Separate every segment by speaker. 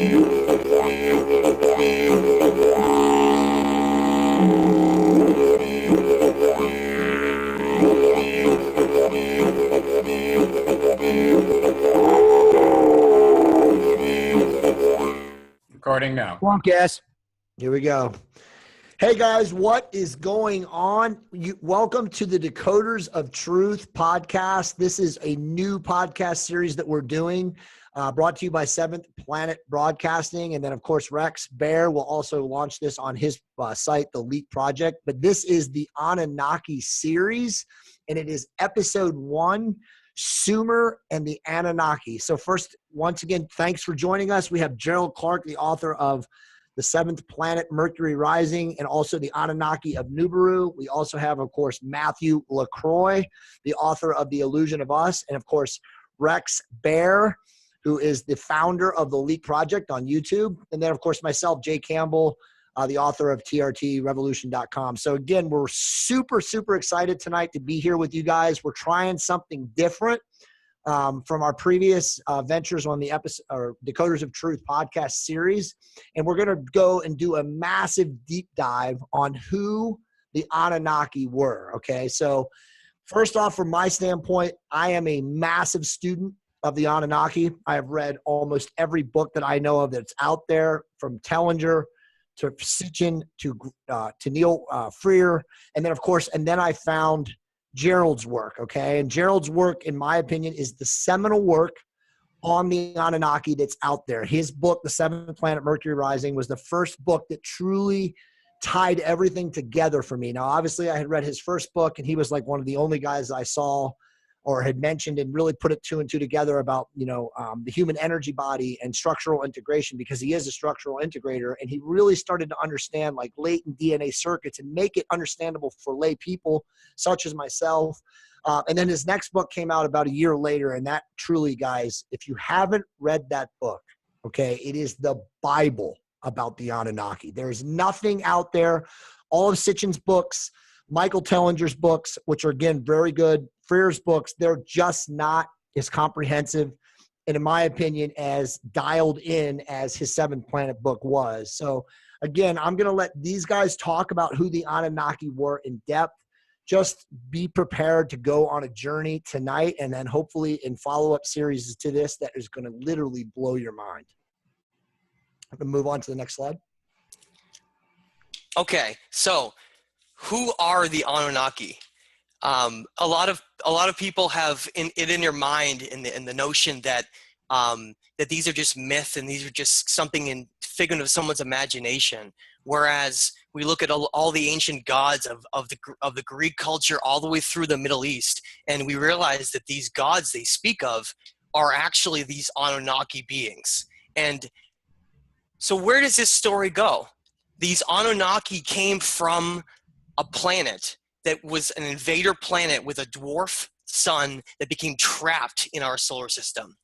Speaker 1: Recording now.
Speaker 2: Come on, guys. Here we go. Hey, guys, what is going on? Welcome to the Decoders of Truth podcast. This is a new podcast series that we're doing, brought to you by Seventh Planet Broadcasting. And then, of course, Rex Bear will also launch this on his site, The Leak Project. But this is the Anunnaki series, and it is episode 1, Sumer and the Anunnaki. So first, once again, thanks for joining us. We have Gerald Clark, the author of The Seventh Planet, Mercury Rising, and also the Anunnaki of Nibiru. We also have, of course, Matthew LaCroix, the author of The Illusion of Us, and of course, Rex Bear, who is the founder of The Leak Project on YouTube. And then, of course, myself, Jay Campbell, the author of TRTRevolution.com. So again, we're super, super excited tonight to be here with you guys. We're trying something different from our previous ventures on the episode or Decoders of Truth podcast series. And we're going to go and do a massive deep dive on who the Anunnaki were. Okay. So first off, from my standpoint, I am a massive student of the Anunnaki. I have read almost every book that I know of that's out there, from Tellinger to Sitchin to Neil Freer. And then, of course, I found Gerald's work, okay? And Gerald's work, in my opinion, is the seminal work on the Anunnaki that's out there. His book, The Seventh Planet, Mercury Rising, was the first book that truly tied everything together for me. Now, obviously, I had read his first book, and he was like one of the only guys I saw or had mentioned and really put it 2 and 2 together about, the human energy body and structural integration, because he is a structural integrator. And he really started to understand like latent DNA circuits and make it understandable for lay people such as myself. And then his next book came out about a year later. And that truly, guys, if you haven't read that book, okay, it is the Bible about the Anunnaki. There's nothing out there. All of Sitchin's books, Michael Tellinger's books, which are, again, very good, Freer's books, they're just not as comprehensive and, in my opinion, as dialed in as his Seventh Planet book was. So, again, I'm going to let these guys talk about who the Anunnaki were in depth. Just be prepared to go on a journey tonight, and then hopefully in follow-up series to this that is going to literally blow your mind. I'm going to move on to the next slide.
Speaker 3: Okay, so who are the Anunnaki? A lot of people have it in their mind in the notion that that these are just myth and these are just something in figment of someone's imagination. Whereas we look at all the ancient gods of the Greek culture all the way through the Middle East, and we realize that these gods they speak of are actually these Anunnaki beings. And so where does this story go? These Anunnaki came from a planet that was an invader planet with a dwarf sun that became trapped in our solar system.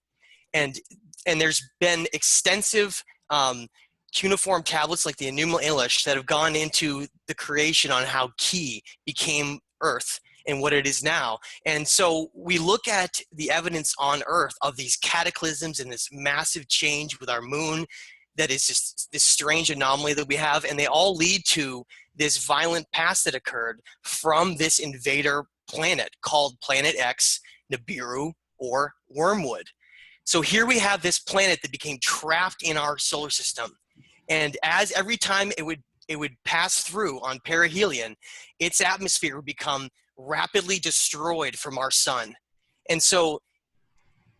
Speaker 3: And there's been extensive cuneiform tablets like the Enuma Elish that have gone into the creation on how Ki became Earth and what it is now. And so we look at the evidence on Earth of these cataclysms and this massive change with our moon that is just this strange anomaly that we have, and they all lead to this violent past that occurred from this invader planet called Planet X, Nibiru, or Wormwood. So here we have this planet that became trapped in our solar system. And as every time it would pass through on perihelion, its atmosphere would become rapidly destroyed from our sun. And so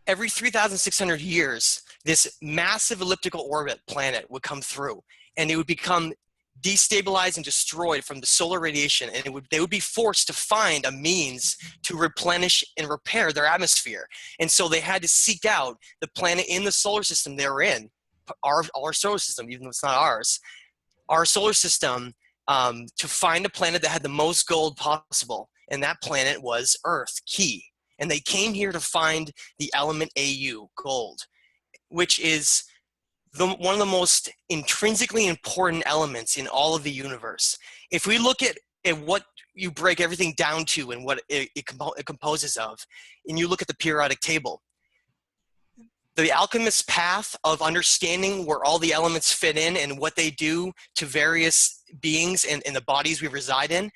Speaker 3: every 3,600 years, this massive elliptical orbit planet would come through, and it would become destabilized and destroyed from the solar radiation, and they would be forced to find a means to replenish and repair their atmosphere. And so they had to seek out the planet in the solar system they were in, our solar system, even though it's not ours, our solar system, to find a planet that had the most gold possible. And that planet was Earth, Ki. And they came here to find the element Au, gold, which is one of the most intrinsically important elements in all of the universe. If we look at what you break everything down to and what it composes of, and you look at the periodic table, the alchemist's path of understanding where all the elements fit in and what they do to various beings and the bodies we reside in,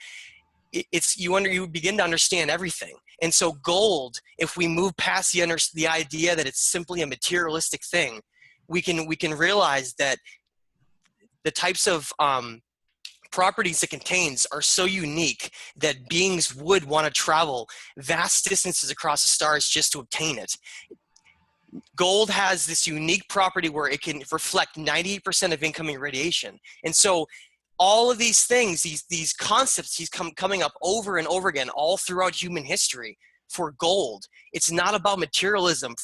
Speaker 3: you begin to understand everything. And so gold, if we move past the idea that it's simply a materialistic thing, we can realize that the types of properties it contains are so unique that beings would want to travel vast distances across the stars just to obtain it. Gold has this unique property where it can reflect 98% of incoming radiation. And so all of these things, these concepts, coming up over and over again all throughout human history for gold. It's not about materialism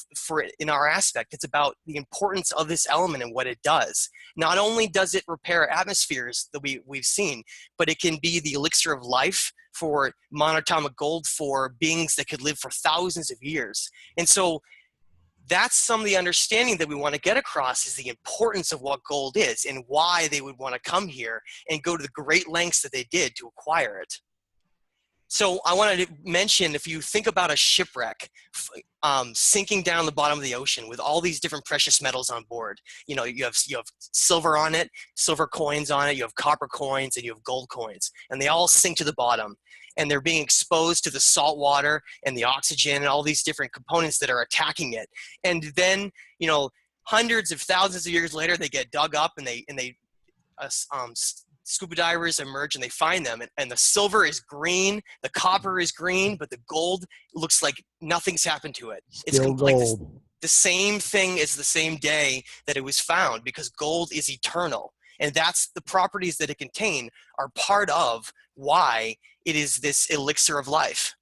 Speaker 3: in our aspect. It's about the importance of this element and what it does. Not only does it repair atmospheres that we've seen, but it can be the elixir of life for monatomic gold for beings that could live for thousands of years. And so that's some of the understanding that we want to get across, is the importance of what gold is and why they would want to come here and go to the great lengths that they did to acquire it. So I wanted to mention, if you think about a shipwreck sinking down the bottom of the ocean with all these different precious metals on board, you have silver on it, silver coins on it, you have copper coins, and you have gold coins, and they all sink to the bottom. And they're being exposed to the salt water and the oxygen and all these different components that are attacking it. And then, hundreds of thousands of years later, they get dug up and scuba divers emerge and they find them. And the silver is green, the copper is green, but the gold looks like nothing's happened to it. It's
Speaker 2: Still
Speaker 3: like
Speaker 2: gold.
Speaker 3: the same thing as the same day that it was found, because gold is eternal. And that's the properties that it contains are part of why it is this elixir of life.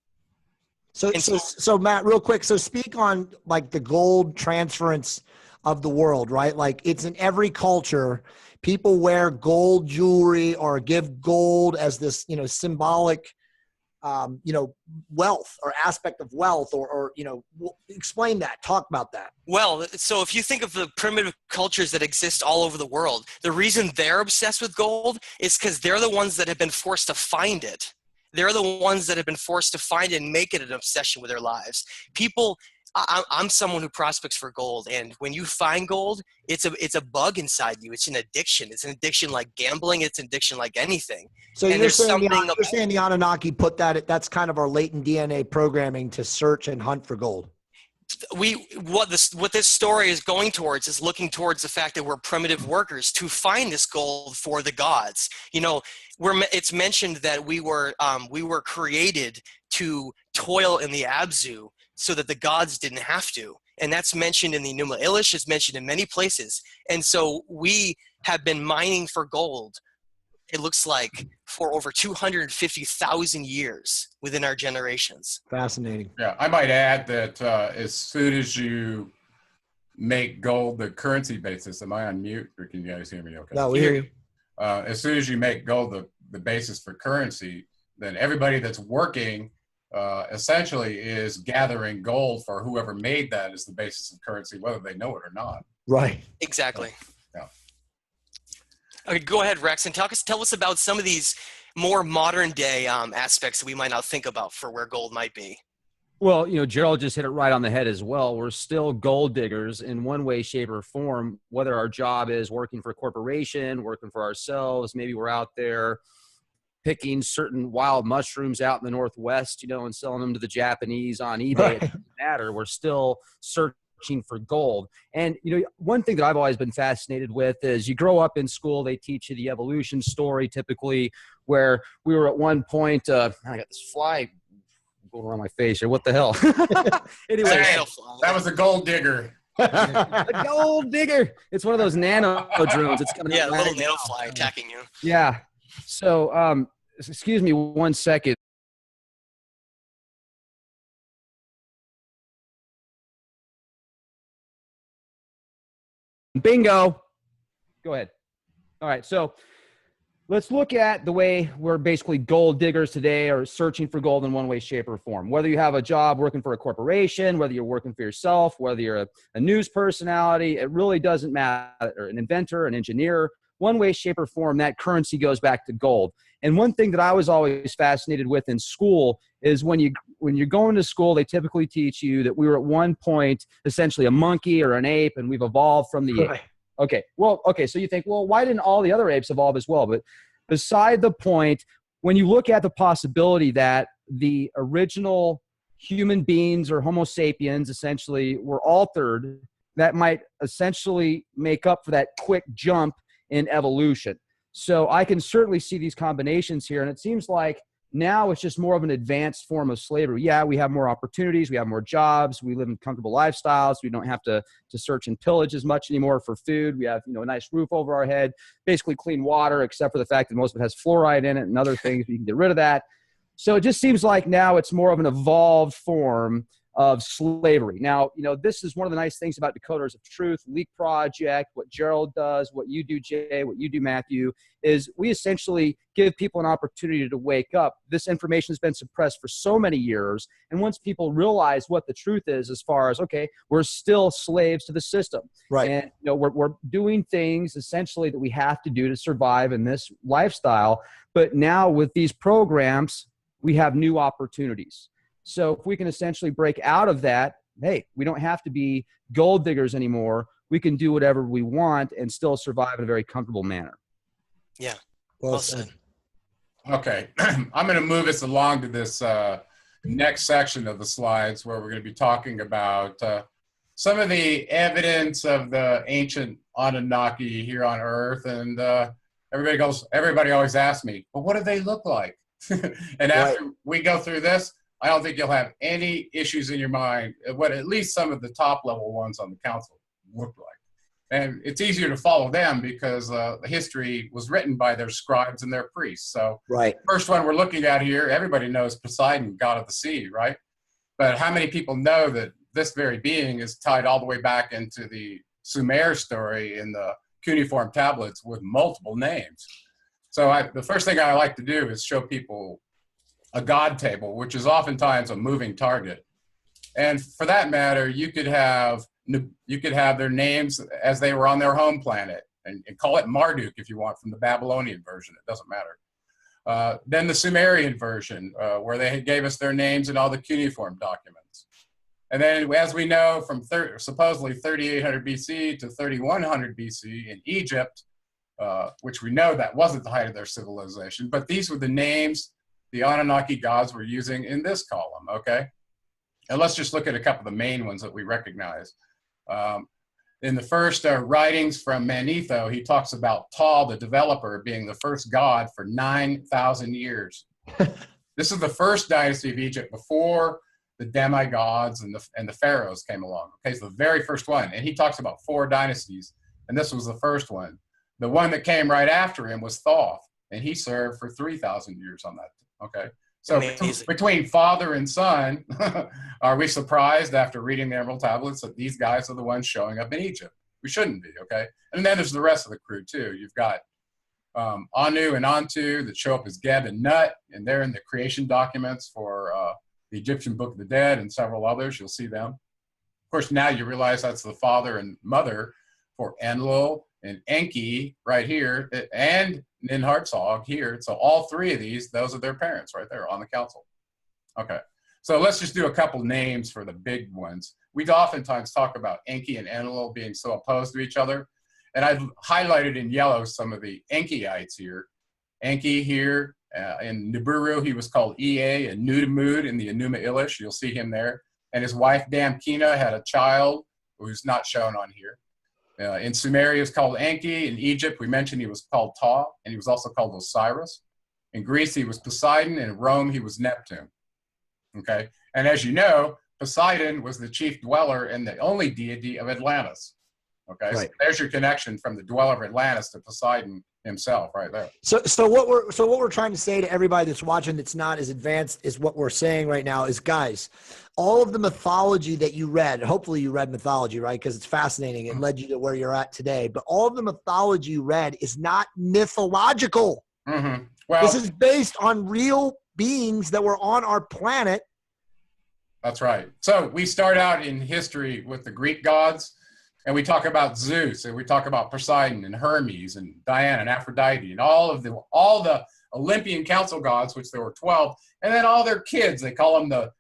Speaker 2: So Matt, real quick. So speak on like the gold transference of the world, right? Like it's in every culture. People wear gold jewelry or give gold as this, symbolic, wealth or aspect of wealth or explain that, talk about that.
Speaker 3: Well, so if you think of the primitive cultures that exist all over the world, the reason they're obsessed with gold is because they're the ones that have been forced to find it. They're the ones that have been forced to find it and make it an obsession with their lives. I'm someone who prospects for gold, and when you find gold, it's a bug inside you. It's an addiction. It's an addiction like gambling. It's an addiction like anything.
Speaker 2: So you're saying the Anunnaki put that's kind of our latent DNA programming to search and hunt for gold.
Speaker 3: What this story is going towards is looking towards the fact that we're primitive workers to find this gold for the gods. It's mentioned that we were created to toil in the Abzu so that the gods didn't have to. And that's mentioned in the Enuma Elish, it's mentioned in many places. And so we have been mining for gold, it looks like, for over 250,000 years within our generations.
Speaker 2: Fascinating.
Speaker 1: Yeah, I might add that as soon as you make gold the currency basis, am I on mute or can you guys hear me okay?
Speaker 2: No, we hear you.
Speaker 1: As soon as you make gold the basis for currency, then everybody that's working essentially is gathering gold for whoever made that as the basis of currency, whether they know it or not.
Speaker 2: Right.
Speaker 3: Exactly.
Speaker 1: Yeah.
Speaker 3: Okay, go ahead, Rex, and tell us about some of these more modern day aspects that we might not think about for where gold might be.
Speaker 4: Well, Gerald just hit it right on the head as well. We're still gold diggers in one way, shape, or form, whether our job is working for a corporation, working for ourselves. Maybe we're out there picking certain wild mushrooms out in the Northwest, and selling them to the Japanese on eBay. Right. It doesn't matter. We're still searching for gold. And, one thing that I've always been fascinated with is you grow up in school, they teach you the evolution story typically, where we were at one point, I got this fly going around my face here. What the hell? Anyway,
Speaker 1: that was a gold digger.
Speaker 4: A gold digger. It's one of those nano drones. It's coming.
Speaker 3: Yeah, a little nano fly attacking you.
Speaker 4: Yeah. So, excuse me 1 second. Bingo. Go ahead. All right. So let's look at the way we're basically gold diggers today, or searching for gold in one way, shape, or form. Whether you have a job working for a corporation, whether you're working for yourself, whether you're a news personality, it really doesn't matter. An inventor, an engineer, one way, shape, or form, that currency goes back to gold. And one thing that I was always fascinated with in school is when you're going to school, they typically teach you that we were at one point essentially a monkey or an ape, and we've evolved from the ape. Okay. Well, okay. So you think, well, why didn't all the other apes evolve as well? But beside the point, when you look at the possibility that the original human beings or Homo sapiens essentially were altered, that might essentially make up for that quick jump in evolution. So I can certainly see these combinations here. And it seems like now it's just more of an advanced form of slavery. Yeah, we have more opportunities. We have more jobs. We live in comfortable lifestyles. We don't have to search and pillage as much anymore for food. We have, a nice roof over our head, basically clean water, except for the fact that most of it has fluoride in it and other things. We can get rid of that. So it just seems like now it's more of an evolved form of slavery. Now, this is one of the nice things about Decoders of Truth, Leak Project, what Gerald does, what you do, Jay, what you do, Matthew, is we essentially give people an opportunity to wake up. This information has been suppressed for so many years. And once people realize what the truth is, as far as, okay, we're still slaves to the system. Right. And we're doing things essentially that we have to do to survive in this lifestyle. But now with these programs, we have new opportunities. So if we can essentially break out of that, hey, we don't have to be gold diggers anymore. We can do whatever we want and still survive in a very comfortable manner.
Speaker 3: Yeah. Well said.
Speaker 1: Okay. I'm going to move us along to this next section of the slides where we're going to be talking about some of the evidence of the ancient Anunnaki here on Earth. And everybody always asks me, well, what do they look like? And after we go through this, I don't think you'll have any issues in your mind what at least some of the top level ones on the council look like. And it's easier to follow them because the history was written by their scribes and their priests. So first one we're looking at here, everybody knows Poseidon, god of the sea, right? But how many people know that this very being is tied all the way back into the Sumer story in the cuneiform tablets with multiple names? So the first thing I like to do is show people a god table, which is oftentimes a moving target. And for that matter, you could have their names as they were on their home planet and call it Marduk if you want, from the Babylonian version. It doesn't matter. Then the Sumerian version, where they gave us their names in all the cuneiform documents. And then, as we know, from supposedly 3800 BC to 3100 BC in Egypt, which we know that wasn't the height of their civilization, but these were the names the Anunnaki gods were using in this column, okay? And let's just look at a couple of the main ones that we recognize. In the first writings from Manetho, he talks about Tal, the developer, being the first god for 9,000 years. This is the first dynasty of Egypt before the demigods and the pharaohs came along. Okay, so the very first one. And he talks about 4 dynasties, and this was the first one. The one that came right after him was Thoth, and he served for 3,000 years on that. Okay, so between father and son, are we surprised after reading the Emerald Tablets that these guys are the ones showing up in Egypt? We shouldn't be, okay? And then there's the rest of the crew too. You've got Anu and Antu that show up as Geb and Nut, and they're in the creation documents for the Egyptian Book of the Dead and several others. You'll see them. Of course, now you realize that's the father and mother for Enlil and Enki right here, and Ninhartsog here. So all 3 of these, those are their parents right there on the council. Okay, so let's just do a couple names for the big ones. We oftentimes talk about Enki and Enlil being so opposed to each other, and I've highlighted in yellow some of the Enkyites here. Enki here, in Nibiru, he was called Ea, and Nudimmud in the Enuma Elish, you'll see him there. And his wife Damkina had a child who's not shown on here. In Sumeria, he was called Enki. In Egypt, we mentioned he was called Ta, and he was also called Osiris. In Greece, he was Poseidon. And in Rome, he was Neptune. Okay, and as you know, Poseidon was the chief dweller and the only deity of Atlantis. Okay, so there's your connection from the dweller of Atlantis to Poseidon himself, right there.
Speaker 2: So what we're trying to say to everybody that's watching that's not as advanced is what we're saying right now is, guys, all of the mythology that you read, hopefully you read mythology, right? Because it's fascinating. It led you to where you're at today. But all of the mythology you read is not mythological.
Speaker 1: Mm-hmm. Well,
Speaker 2: this is based on real beings that were on our planet.
Speaker 1: That's right. So we start out in history with the Greek gods. And we talk about Zeus, and we talk about Poseidon and Hermes and Diana and Aphrodite and all the Olympian council gods, which there were 12, and then all their kids. They call them the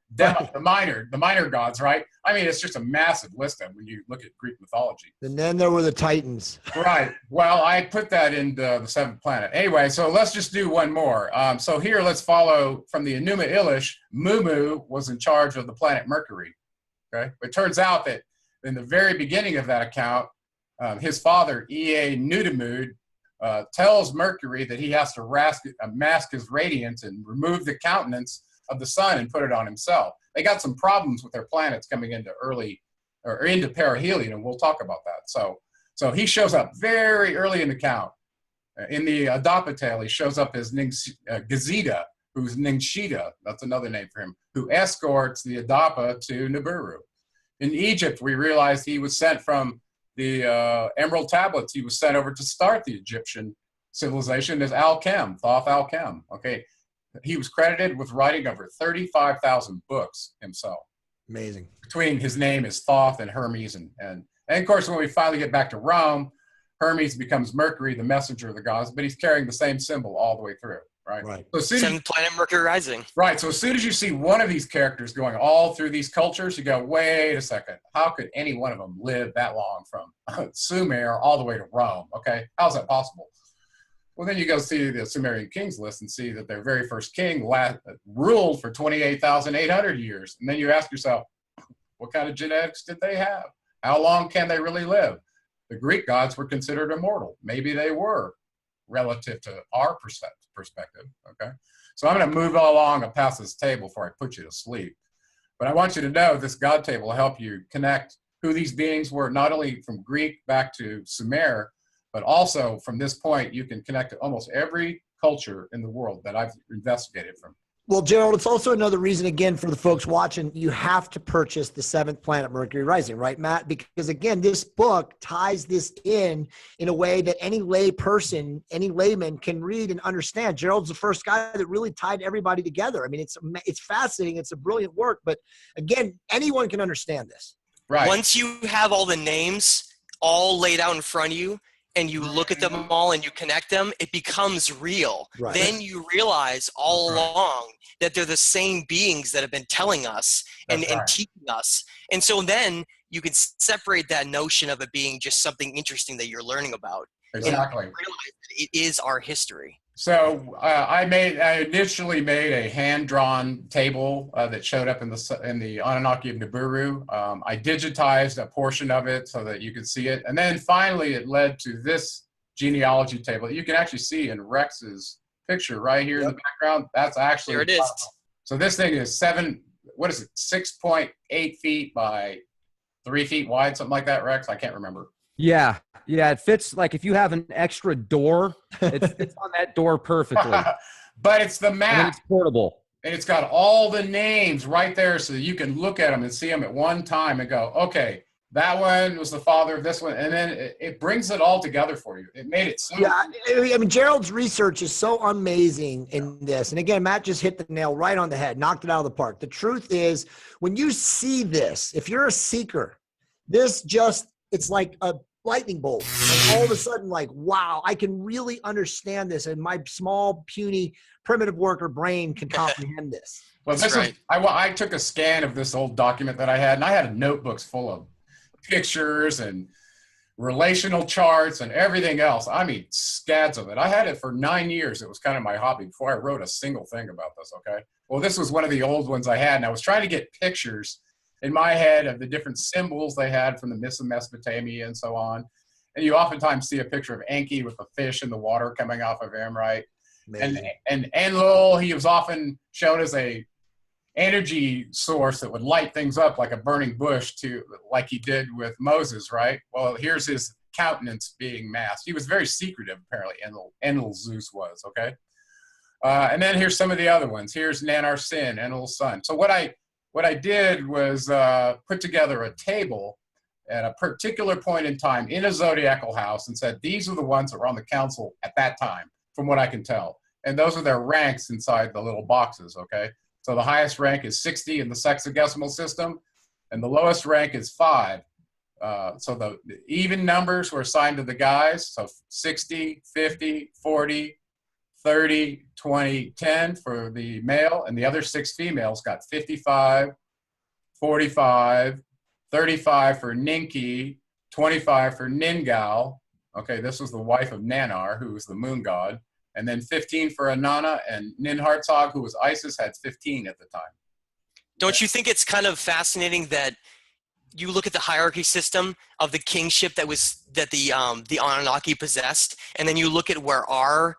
Speaker 1: minor gods, right? I mean, it's just a massive list of them when you look at Greek mythology.
Speaker 2: And then there were the Titans.
Speaker 1: Right. Well, I put that in the seventh planet. Anyway, so let's just do one more. So here, let's follow from the Enuma Elish. Mumu was in charge of the planet Mercury. Okay. It turns out that in the very beginning of that account, his father, Ea Nudimmud, tells Mercury that he has to mask his radiance and remove the countenance of the sun and put it on himself. They got some problems with their planets coming into into perihelion, and we'll talk about that. So he shows up very early in the count. In the Adapa tale, he shows up as Gazida, who's Ningshita, that's another name for him, who escorts the Adapa to Nibiru. In Egypt, we realized he was sent from the Emerald Tablets. He was sent over to start the Egyptian civilization as Al-Khem, Thoth Al-Khem. Okay, he was credited with writing over 35,000 books himself.
Speaker 2: Amazing. Between
Speaker 1: his name is Thoth and Hermes, and of course, when we finally get back to Rome, Hermes becomes Mercury, the messenger of the gods, but he's carrying the same symbol all the way through. Right. So
Speaker 3: Seventh planet Mercury rising.
Speaker 1: Right. So as soon as you see one of these characters going all through these cultures, you go, wait a second. How could any one of them live that long from Sumer all the way to Rome? Okay. How's that possible? Well, then you go see the Sumerian kings list and see that their very first king ruled for 28,800 years. And then you ask yourself, what kind of genetics did they have? How long can they really live? The Greek gods were considered immortal. Maybe they were, relative to our perspective, okay? So I'm going to move along and pass this table before I put you to sleep. But I want you to know this God table will help you connect who these beings were, not only from Greek back to Sumer, but also from this point, you can connect to almost every culture in the world that I've investigated from.
Speaker 2: Well, Gerald, it's also another reason, again, for the folks watching, you have to purchase the Seventh Planet Mercury Rising, right, Matt? Because, again, this book ties this in a way that any lay person, any layman can read and understand. Gerald's the first guy that really tied everybody together. I mean, it's fascinating. It's a brilliant work. But, again, anyone can understand this.
Speaker 3: Right. Once you have all the names all laid out in front of you, and you look at them all and you connect them, it becomes real. Right. Then you realize all along that they're the same beings that have been telling us and teaching us. And so then you can separate that notion of it being just something interesting that you're learning about.
Speaker 1: Exactly.
Speaker 3: And realize that it is our history.
Speaker 1: So I initially made a hand-drawn table that showed up in the Anunnaki of Nibiru. I digitized a portion of it so that you could see it. And then finally it led to this genealogy table that you can actually see in Rex's picture right here in the background. That's actually—
Speaker 3: There it is.
Speaker 1: So this thing is 6.8 feet by 3 feet wide, something like that, Rex? I can't remember.
Speaker 4: Yeah, it fits. Like if you have an extra door, it fits on that door perfectly.
Speaker 1: But it's the map.
Speaker 4: And it's portable.
Speaker 1: And it's got all the names right there so that you can look at them and see them at one time and go, okay, that one was the father of this one. And then it brings it all together for you. It made it so—
Speaker 2: Yeah, I mean, Gerald's research is so amazing in this. And again, Matt just hit the nail right on the head, knocked it out of the park. The truth is, when you see this, if you're a seeker, it's like a lightning bolt. And all of a sudden, like, wow, I can really understand this. And my small, puny, primitive worker brain can comprehend this.
Speaker 1: Well, I took a scan of this old document that I had, and I had notebooks full of pictures and relational charts and everything else. I mean, scads of it. I had it for 9 years. It was kind of my hobby before I wrote a single thing about this, okay? Well, this was one of the old ones I had, and I was trying to get pictures in my head of the different symbols they had from the myths of Mesopotamia and so on. And you oftentimes see a picture of Enki with a fish in the water coming off of him, right? Amazing. And Enlil, he was often shown as a energy source that would light things up like a burning bush, like he did with Moses, right? Well, here's his countenance being masked. He was very secretive, apparently, Enlil Zeus was, okay? And then here's some of the other ones. Here's Nanar Sin, Enlil's son. So what I did was put together a table at a particular point in time in a zodiacal house and said, these are the ones that were on the council at that time, from what I can tell. And those are their ranks inside the little boxes, okay? So the highest rank is 60 in the sexagesimal system, and the lowest rank is 5. So the even numbers were assigned to the guys. So 60, 50, 40, 30, 20, 10 for the male, and the other 6 females got 55, 45, 35 for Ninki, 25 for Ningal. Okay, this was the wife of Nanar, who was the moon god. And then 15 for Anana, and Ninhartsog, who was Isis, had 15 at the time.
Speaker 3: Don't you think it's kind of fascinating that you look at the hierarchy system of the kingship that the Anunnaki possessed, and then you look at where our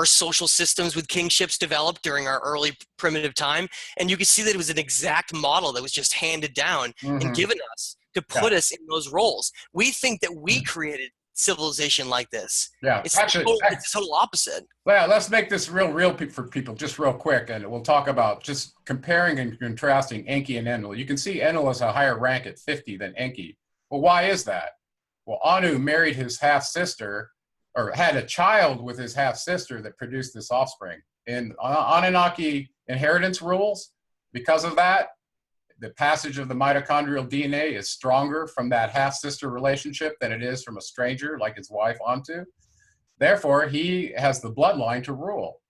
Speaker 3: social systems with kingships developed during our early primitive time, and you can see that it was an exact model that was just handed down and given us to put us in those roles. We think that we created civilization like this.
Speaker 1: Yeah,
Speaker 3: it's
Speaker 1: actually,
Speaker 3: it's the total opposite.
Speaker 1: Well, let's make this real for people, just real quick, and we'll talk about just comparing and contrasting Enki and Enlil. You can see Enlil has a higher rank at 50 than Enki. Well, why is that? Well, Anu married his half-sister, or had a child with his half-sister that produced this offspring. In Anunnaki inheritance rules, because of that, the passage of the mitochondrial DNA is stronger from that half-sister relationship than it is from a stranger like his wife Antu. Therefore, he has the bloodline to rule.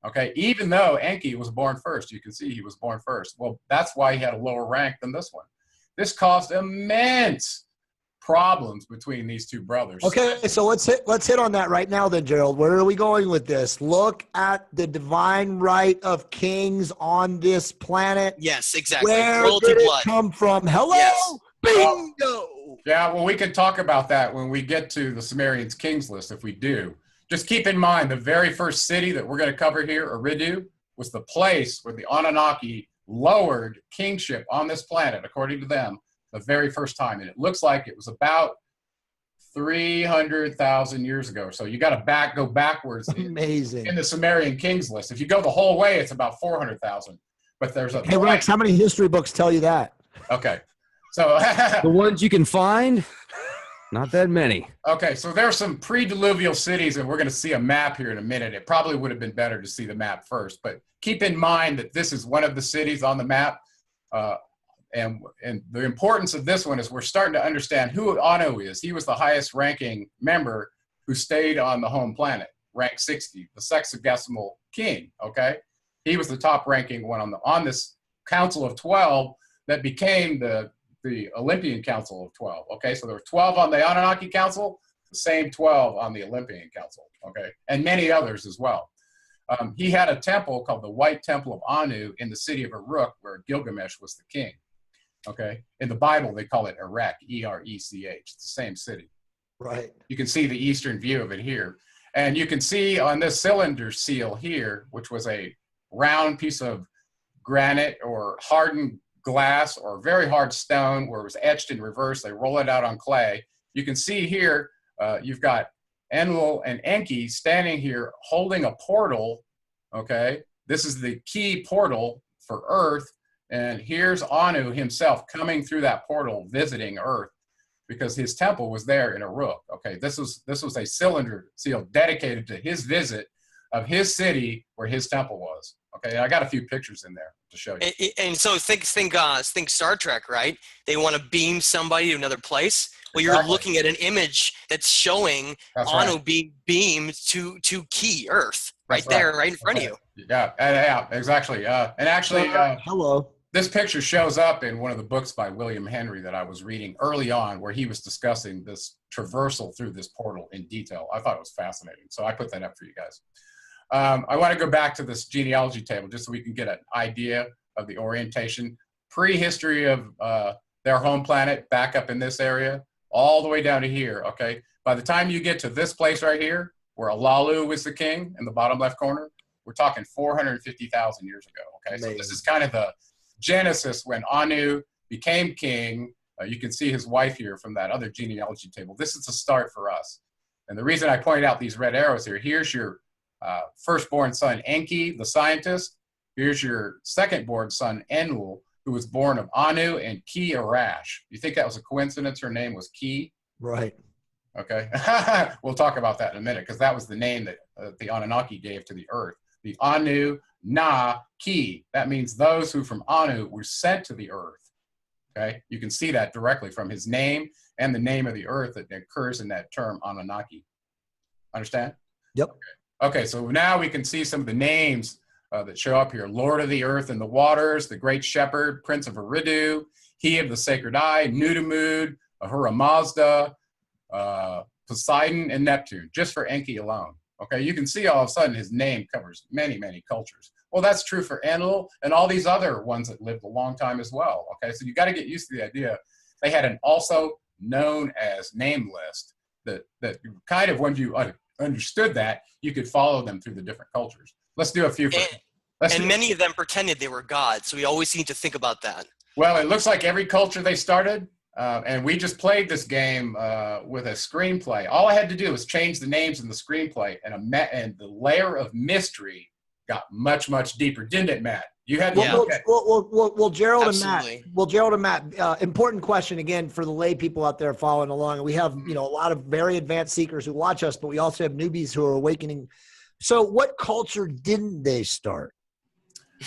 Speaker 1: Okay, even though Enki was born first, you can see he was born first. Well, that's why he had a lower rank than this one. This caused immense problems between these two brothers.
Speaker 2: Okay, so let's hit on that right now then, Gerald. Where are we going with this? Look at the divine right of kings on this planet.
Speaker 3: Yes, exactly.
Speaker 2: Where
Speaker 3: Royalty
Speaker 2: did it
Speaker 3: blood.
Speaker 2: come from? Hello?
Speaker 3: Yes.
Speaker 2: Bingo!
Speaker 1: Yeah, well, we can talk about that when we get to the Sumerians' kings list, if we do. Just keep in mind, the very first city that we're going to cover here, Eridu, was the place where the Anunnaki lowered kingship on this planet, according to them, the very first time. And it looks like it was about 300,000 years ago. So you got to go backwards.
Speaker 2: Amazing.
Speaker 1: In the Sumerian kings list. If you go the whole way, it's about 400,000. But there's a
Speaker 2: Hey, Rex, how many history books tell you that?
Speaker 1: Okay. So
Speaker 4: the ones you can find, not that many.
Speaker 1: Okay, so there are some pre-diluvial cities, and we're going to see a map here in a minute. It probably would have been better to see the map first, but keep in mind that this is one of the cities on the map. And the importance of this one is we're starting to understand who Anu is. He was the highest ranking member who stayed on the home planet, rank 60, the sexagesimal king, okay? He was the top ranking one on this Council of 12 that became the Olympian Council of 12, okay? So there were 12 on the Anunnaki Council, the same 12 on the Olympian Council, okay? And many others as well. He had a temple called the White Temple of Anu in the city of Uruk, where Gilgamesh was the king. Okay, in the Bible, they call it Erech, E-R-E-C-H. It's the same city.
Speaker 2: Right.
Speaker 1: You can see the eastern view of it here. And you can see on this cylinder seal here, which was a round piece of granite or hardened glass or very hard stone where it was etched in reverse. They roll it out on clay. You can see here, you've got Enlil and Enki standing here holding a portal, okay? This is the key portal for Earth. And here's Anu himself coming through that portal, visiting Earth, because his temple was there in Uruk. Okay, this was a cylinder seal dedicated to his visit of his city where his temple was. Okay, I got a few pictures in there to show you.
Speaker 3: And so think Star Trek, right? They want to beam somebody to another place. Well, you're looking at an image that's showing Anu being beamed to key Earth, right there, right in front of you.
Speaker 1: Yeah, exactly. And actually,
Speaker 2: hello.
Speaker 1: This picture shows up in one of the books by William Henry that I was reading early on, where he was discussing this traversal through this portal in detail. I thought it was fascinating, so I put that up for you guys. I want to go back to this genealogy table just so we can get an idea of the orientation. Prehistory of their home planet, back up in this area, all the way down to here, okay? By the time you get to this place right here, where Alalu was the king in the bottom left corner, we're talking 450,000 years ago, okay?
Speaker 2: Amazing.
Speaker 1: So this is kind of the Genesis when Anu became king. You can see his wife here from that other genealogy table. This is the start for us. And the reason I point out these red arrows here, here's your firstborn son, Enki, the scientist. Here's your second-born son, Enlil, who was born of Anu and Ki Arash. You think that was a coincidence her name was Ki?
Speaker 2: Right.
Speaker 1: Okay. We'll talk about that in a minute, because that was the name that the Anunnaki gave to the earth. The Anu Na Ki. That means those who from Anu were sent to the earth. Okay, you can see that directly from his name and the name of the earth that occurs in that term Anunnaki. Understand?
Speaker 2: Yep.
Speaker 1: Okay, so now we can see some of the names that show up here. Lord of the earth and the waters, the great shepherd, prince of Eridu, he of the sacred eye, Nudimmud, Ahura Mazda, Poseidon, and Neptune, just for Enki alone. Okay, you can see all of a sudden his name covers many, many cultures. Well, that's true for Enlil and all these other ones that lived a long time as well. Okay, so you got to get used to the idea. They had an also known as name list that kind of, when you understood that, you could follow them through the different cultures. Let's do a few.
Speaker 3: And many of them pretended they were gods, so we always need to think about that.
Speaker 1: Well, it looks like every culture they started, and we just played this game with a screenplay. All I had to do was change the names in the screenplay, and the layer of mystery got much, much deeper, didn't it, Matt? You had to look at.
Speaker 2: Well, Gerald
Speaker 3: Absolutely.
Speaker 2: and Matt. Well, Gerald and Matt. Important question again for the lay people out there following along. We have a lot of very advanced seekers who watch us, but we also have newbies who are awakening. So, what culture didn't they start?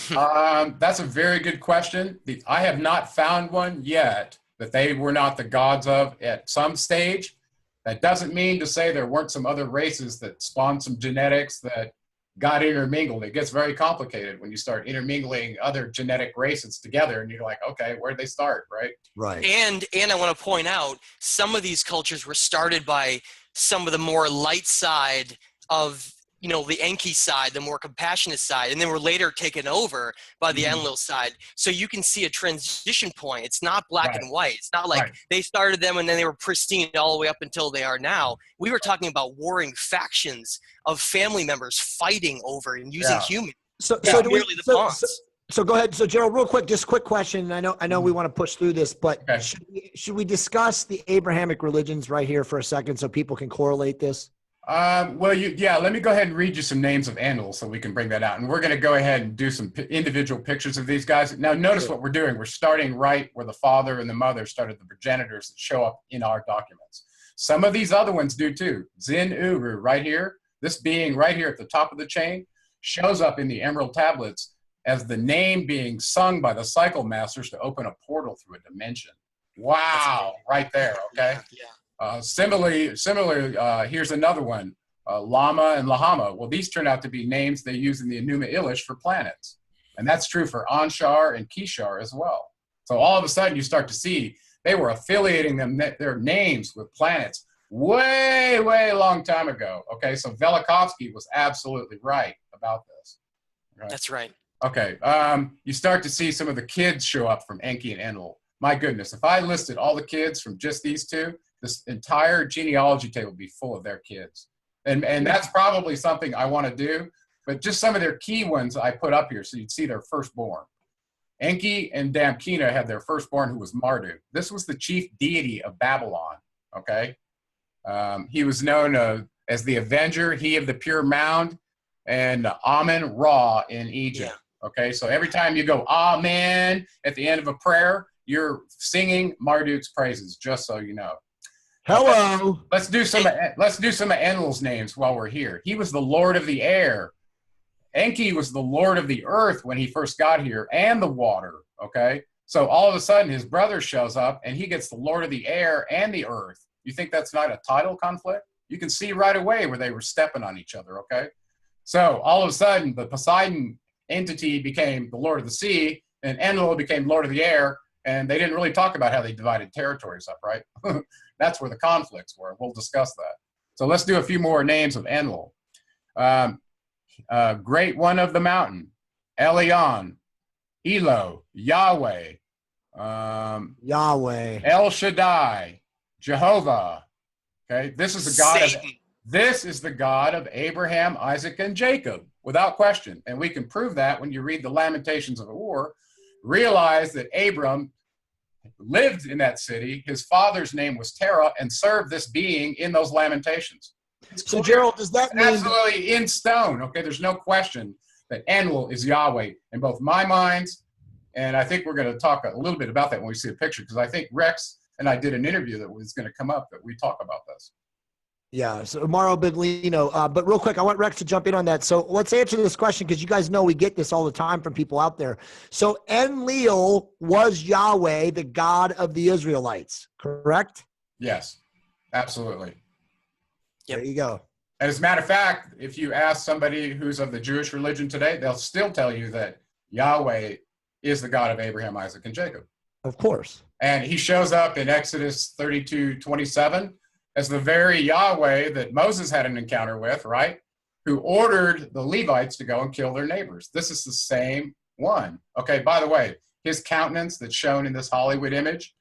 Speaker 1: That's a very good question. I have not found one yet that they were not the gods of at some stage. That doesn't mean to say there weren't some other races that spawned some genetics that got intermingled. It gets very complicated when you start intermingling other genetic races together, and you're like, okay, where'd they start, right?
Speaker 2: Right.
Speaker 3: And I want to point out, some of these cultures were started by some of the more light side of, the Enki side, the more compassionate side, and then were later taken over by the Enlil side. So you can see a transition point. It's not black and white. It's not like they started them and then they were pristine all the way up until they are now. We were talking about warring factions of family members fighting over and using humans.
Speaker 2: So
Speaker 3: go
Speaker 2: ahead. So Gerald, real quick, just a quick question. I know we want to push through this, but should we discuss the Abrahamic religions right here for a second so people can correlate this?
Speaker 1: Let me go ahead and read you some names of Enlil so we can bring that out. And we're going to go ahead and do some individual pictures of these guys. Now, notice what we're doing. We're starting right where the father and the mother started, the progenitors that show up in our documents. Some of these other ones do too. Zin Uru right here, this being right here at the top of the chain, shows up in the Emerald Tablets as the name being sung by the cycle masters to open a portal through a dimension. Wow, right there, okay?
Speaker 3: Yeah.
Speaker 1: Similarly, here's another one, Lama and Lahama. Well, these turn out to be names they use in the Enuma Elish for planets. And that's true for Anshar and Kishar as well. So all of a sudden you start to see they were affiliating their names with planets way, way long time ago. Okay, so Velikovsky was absolutely right about this. Right?
Speaker 3: That's right.
Speaker 1: Okay, you start to see some of the kids show up from Enki and Enlil. My goodness, if I listed all the kids from just these two, this entire genealogy table would be full of their kids. And that's probably something I want to do, but just some of their key ones I put up here so you'd see their firstborn. Enki and Damkina had their firstborn, who was Marduk. This was the chief deity of Babylon, okay? He was known as the Avenger, he of the pure mound, and Amen Ra in Egypt, okay? So every time you go Amen at the end of a prayer, you're singing Marduk's praises, just so you know.
Speaker 2: Hello.
Speaker 1: Let's do some of Enlil's names while we're here. He was the Lord of the air. Enki was the Lord of the earth when he first got here, and the water, okay? So all of a sudden his brother shows up and he gets the Lord of the air and the earth. You think that's not a title conflict? You can see right away where they were stepping on each other, okay? So all of a sudden the Poseidon entity became the Lord of the sea, and Enlil became Lord of the air, and they didn't really talk about how they divided territories up, right? That's where the conflicts were. We'll discuss that. So let's do a few more names of Enlil. Great One of the Mountain, Elion, Elo, Yahweh,
Speaker 2: Yahweh,
Speaker 1: El Shaddai, Jehovah. Okay, this is the God of Abraham, Isaac, and Jacob, without question. And we can prove that when you read the Lamentations of Ur. Realize that Abram lived in that city. His father's name was Terah, and served this being in those Lamentations.
Speaker 2: So Gerald, does that mean
Speaker 1: absolutely in stone? Okay, there's no question that Enlil is Yahweh in both my minds, and I think we're going to talk a little bit about that when we see a picture, because I think Rex and I did an interview that was going to come up that we talk about this.
Speaker 2: Yeah, so Mauro Biglino. But real quick, I want Rex to jump in on that. So let's answer this question because you guys know we get this all the time from people out there. So Enlil was Yahweh, the God of the Israelites, correct?
Speaker 1: Yes, absolutely.
Speaker 3: Yep.
Speaker 2: There you go.
Speaker 1: And as a matter of fact, if you ask somebody who's of the Jewish religion today, they'll still tell you that Yahweh is the God of Abraham, Isaac, and Jacob.
Speaker 2: Of course.
Speaker 1: And he shows up in Exodus 32:27 as the very Yahweh that Moses had an encounter with, right? Who ordered the Levites to go and kill their neighbors. This is the same one. Okay, by the way, his countenance that's shown in this Hollywood image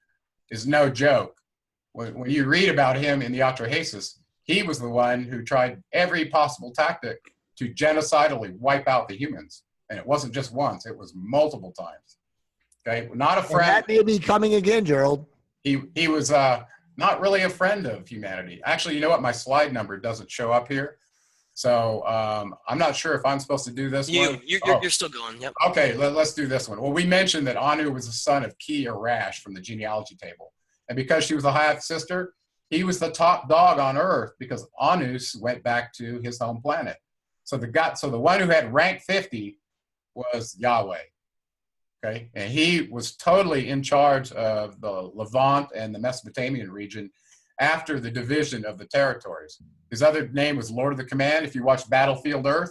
Speaker 1: is no joke. When you read about him in the Atrahasis, he was the one who tried every possible tactic to genocidally wipe out the humans. And it wasn't just once, it was multiple times. Okay, not a friend.
Speaker 2: And that may be coming again, Gerald.
Speaker 1: He was not really a friend of humanity. Actually, you know what? My slide number doesn't show up here. So I'm not sure if I'm supposed to do this one.
Speaker 3: You're still going. Yep.
Speaker 1: Okay, let's do this one. Well, we mentioned that Anu was the son of Ki or Rash from the genealogy table. And because she was a half sister, he was the top dog on earth because Anus went back to his home planet. So the one who had rank 50 was Yahweh. Okay, and he was totally in charge of the Levant and the Mesopotamian region after the division of the territories. His other name was Lord of the Command. If you watch Battlefield Earth,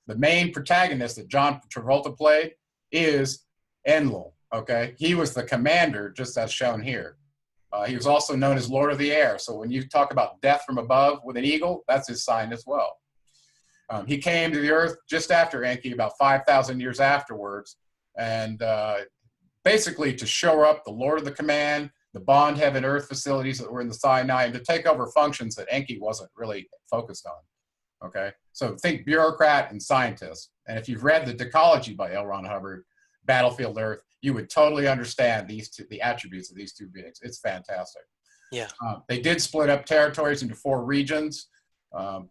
Speaker 1: the main protagonist that John Travolta played is Enlil. Okay, he was the commander, just as shown here. He was also known as Lord of the Air. So when you talk about death from above with an eagle, that's his sign as well. He came to the earth just after Enki, about 5,000 years afterwards, and basically to shore up the Lord of the Command, the bond heaven earth facilities that were in the Sinai, and to take over functions that Enki wasn't really focused on. Okay, so think bureaucrat and scientist. And if you've read the Decalogy by L. Ron Hubbard, Battlefield Earth, you would totally understand the attributes of these two beings. It's fantastic.
Speaker 3: Yeah.
Speaker 1: They did split up territories into 4 regions.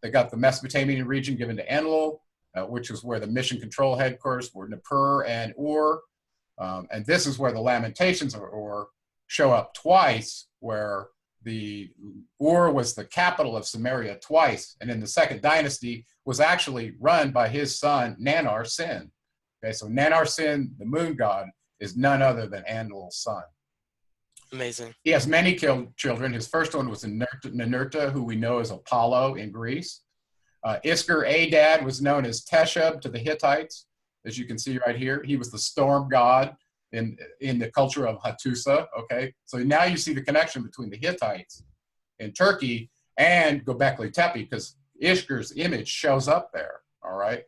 Speaker 1: They got the Mesopotamian region given to Enlil, which is where the mission control headquarters were Nippur and Ur. And this is where the Lamentations of Ur show up twice, where the Ur was the capital of Samaria twice, and in the second dynasty was actually run by his son Nanar Sin. Okay, so Nanar Sin, the moon god, is none other than Enlil's son.
Speaker 3: Amazing.
Speaker 1: He has many children. His first one was Ninurta, who we know as Apollo in Greece. Isker Adad was known as Teshub to the Hittites, as you can see right here. He was the storm god in the culture of Hattusa. Okay, so now you see the connection between the Hittites in Turkey and Göbekli Tepe, because Ishkur's image shows up there. All right,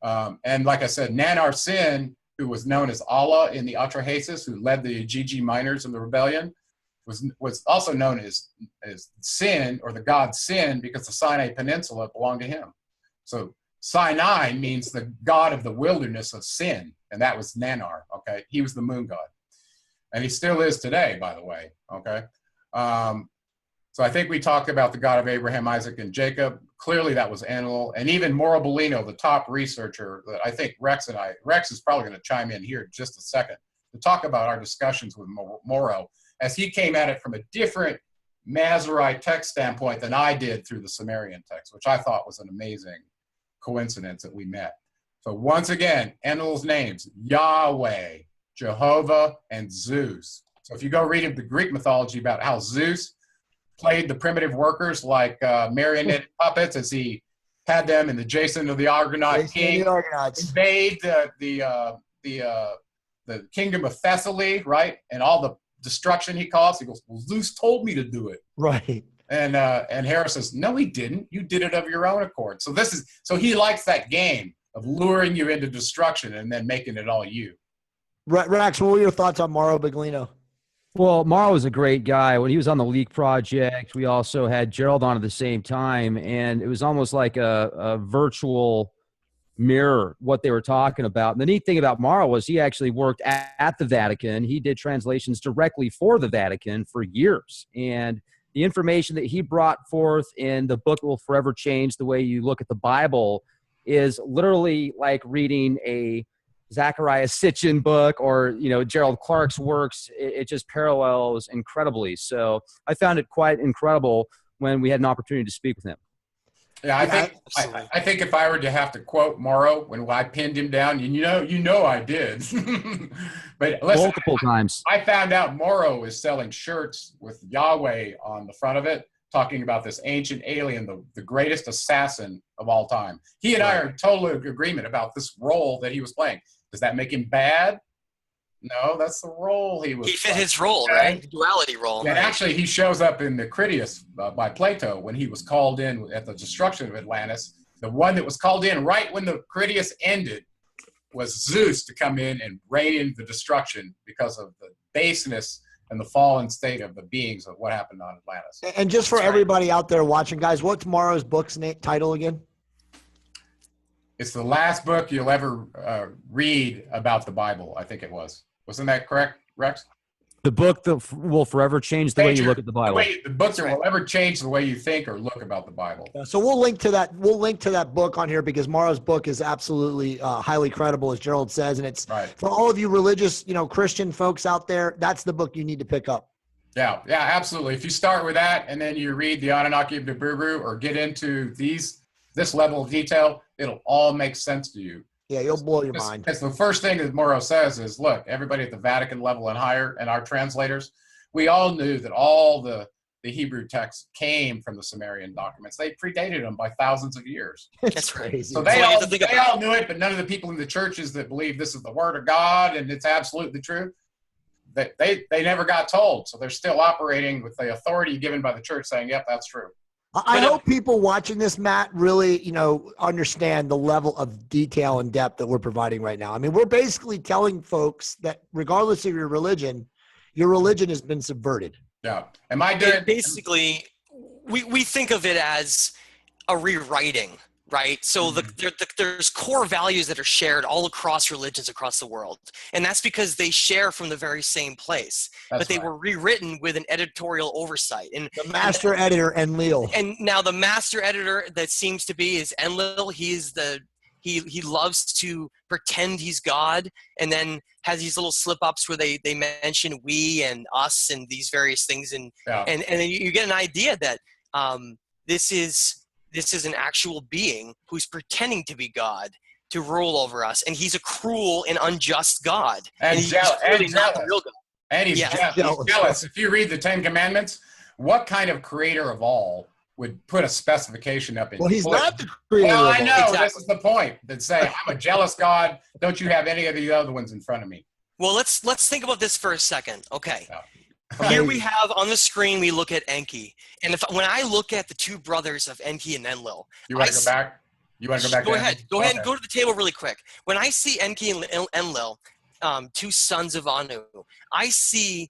Speaker 1: and like I said, Nanar Sin, who was known as Allah in the Atrahasis, who led the Gigi miners in the rebellion, was also known as Sin, or the god Sin, because the Sinai Peninsula belonged to him. So Sinai means the god of the wilderness of sin, and that was Nanar. Okay, he was the moon god, and he still is today, by the way. Okay, so I think we talked about the God of Abraham, Isaac, and Jacob. Clearly that was Enlil. And even Mauro Bellino, the top researcher, that I think Rex is probably going to chime in here in just a second to talk about our discussions with Mauro, as he came at it from a different Masoretic text standpoint than I did through the Sumerian text, which I thought was an amazing coincidence that we met. So once again, Enlil's names, Yahweh, Jehovah, and Zeus. So if you go read the Greek mythology about how Zeus played the primitive workers like marionette puppets, as he had them in the Jason of the Argonaut King invade the kingdom of Thessaly, right? And all the destruction he caused. He goes, well, Zeus told me to do it.
Speaker 2: Right.
Speaker 1: And Hera says, no, he didn't. You did it of your own accord. So he likes that game of luring you into destruction and then making it all you.
Speaker 2: Rex, what were your thoughts on Mauro Biglino?
Speaker 4: Well, Mauro was a great guy. When he was on the Leak Project, we also had Gerald on at the same time, and it was almost like a virtual mirror what they were talking about. And the neat thing about Mauro was he actually worked at the Vatican. He did translations directly for the Vatican for years. And the information that he brought forth in the book will forever change the way you look at the Bible is literally like reading a Zachariah Sitchin book or, Gerald Clark's works. It just parallels incredibly. So I found it quite incredible. when we had an opportunity to speak with him.
Speaker 1: Yeah, I think if I were to have to quote Morrow when I pinned him down, you know I did. But listen,
Speaker 4: Multiple times.
Speaker 1: I found out Morrow is selling shirts with Yahweh on the front of it, talking about this ancient alien, the greatest assassin of all time. He and I are in total agreement about this role that he was playing. Does that make him bad? No, that's the role he was
Speaker 3: He fit
Speaker 1: playing.
Speaker 3: his role,
Speaker 1: Okay?
Speaker 3: right? The duality role.
Speaker 1: Yeah,
Speaker 3: right?
Speaker 1: actually, he shows up in the Critias by Plato when he was called in at the destruction of Atlantis. The one that was called in right when the Critias ended was Zeus to come in and reign in the destruction because of the baseness and the fallen state of the beings of what happened on Atlantis.
Speaker 2: And just for
Speaker 3: That's right.
Speaker 2: everybody out there watching, guys, what's Morrow's book's title again?
Speaker 1: It's the last book you'll ever read about the Bible, I think it was. Wasn't that correct, Rex?
Speaker 4: The book that will forever change the way you look at the Bible.
Speaker 1: The book that will ever change the way you think or look about the Bible.
Speaker 2: So we'll link to that. We'll link to that book on here because Morrow's book is absolutely highly credible, as Gerald says, and it's for all of you religious, Christian folks out there. That's the book you need to pick up.
Speaker 1: Yeah, absolutely. If you start with that and then you read the Anunnaki of Nibiru or get into this level of detail, it'll all make sense to you.
Speaker 2: Yeah, you'll blow your mind.
Speaker 1: It's the first thing that Morrow says is, look, everybody at the Vatican level and higher and our translators, we all knew that all the Hebrew texts came from the Sumerian documents. They predated them by thousands of years.
Speaker 2: That's crazy.
Speaker 1: So they all knew it, but none of the people in the churches that believe this is the word of God and it's absolutely true, they never got told. So they're still operating with the authority given by the church saying, yep, that's true.
Speaker 2: I hope people watching this, Matt, really, understand the level of detail and depth that we're providing right now. I mean, we're basically telling folks that regardless of your religion has been subverted.
Speaker 1: Yeah. Am I doing?
Speaker 3: Basically, we think of it as a rewriting, right? So there's core values that are shared all across religions across the world. And that's because they share from the very same place. But they were rewritten with an editorial oversight. And
Speaker 2: the master editor, Enlil.
Speaker 3: And now the master editor that seems to be is Enlil. He loves to pretend he's God and then has these little slip-ups where they mention we and us and these various things. And then you get an idea that this is an actual being who's pretending to be God to rule over us, and he's a cruel and unjust God. And he's really not the real God.
Speaker 1: And he's jealous. If you read the Ten Commandments, what kind of creator of all would put a specification up in?
Speaker 2: Well, he's not the creator.
Speaker 1: Well, I know. Exactly. This is the point. That say, I'm a jealous God. Don't you have any of the other ones in front of me?
Speaker 3: Well, let's think about this for a second. Okay. Yeah. Here we have on the screen, we look at Enki. And when I look at the two brothers of Enki and Enlil.
Speaker 1: You want to go back? You want to go back?
Speaker 3: Go ahead. Go ahead and go to the table really quick. When I see Enki and Enlil, two sons of Anu, I see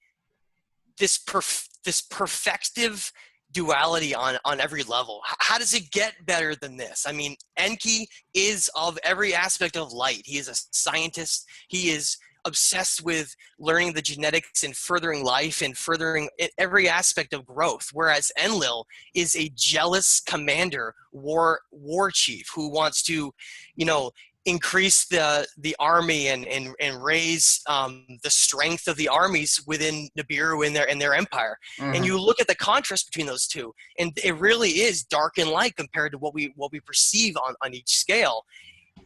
Speaker 3: this perfective duality on every level. How does it get better than this? I mean, Enki is of every aspect of light. He is a scientist. He is obsessed with learning the genetics and furthering life and furthering every aspect of growth, whereas Enlil is a jealous commander, war chief who wants to, increase the army and raise the strength of the armies within Nibiru and their empire. Mm-hmm. And you look at the contrast between those two, and it really is dark and light compared to what we perceive on each scale.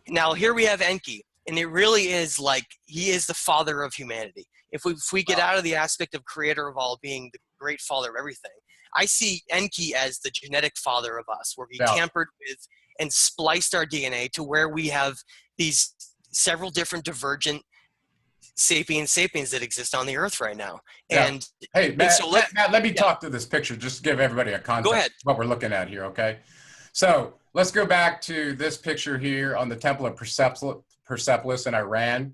Speaker 3: Now here we have Enki. And it really is like he is the father of humanity. If we get out of the aspect of creator of all being the great father of everything, I see Enki as the genetic father of us, where he tampered with and spliced our DNA to where we have these several different divergent sapiens that exist on the earth right now. And
Speaker 1: hey, Matt, let me talk to this picture. Just give everybody a context.
Speaker 3: Go ahead.
Speaker 1: What we're looking at here, okay? So let's go back to this picture here on the Temple of Persepolis in Iran.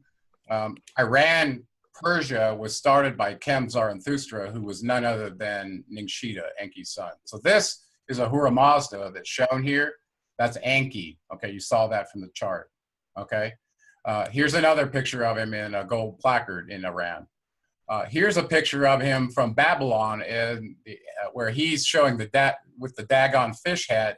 Speaker 1: Persia was started by Kem Zarathustra, who was none other than Ningshita, Enki's son. So this is Ahura Mazda that's shown here. That's Enki. Okay, you saw that from the chart. Okay, here's another picture of him in a gold placard in Iran. Here's a picture of him from Babylon, where he's showing with the Dagon fish head,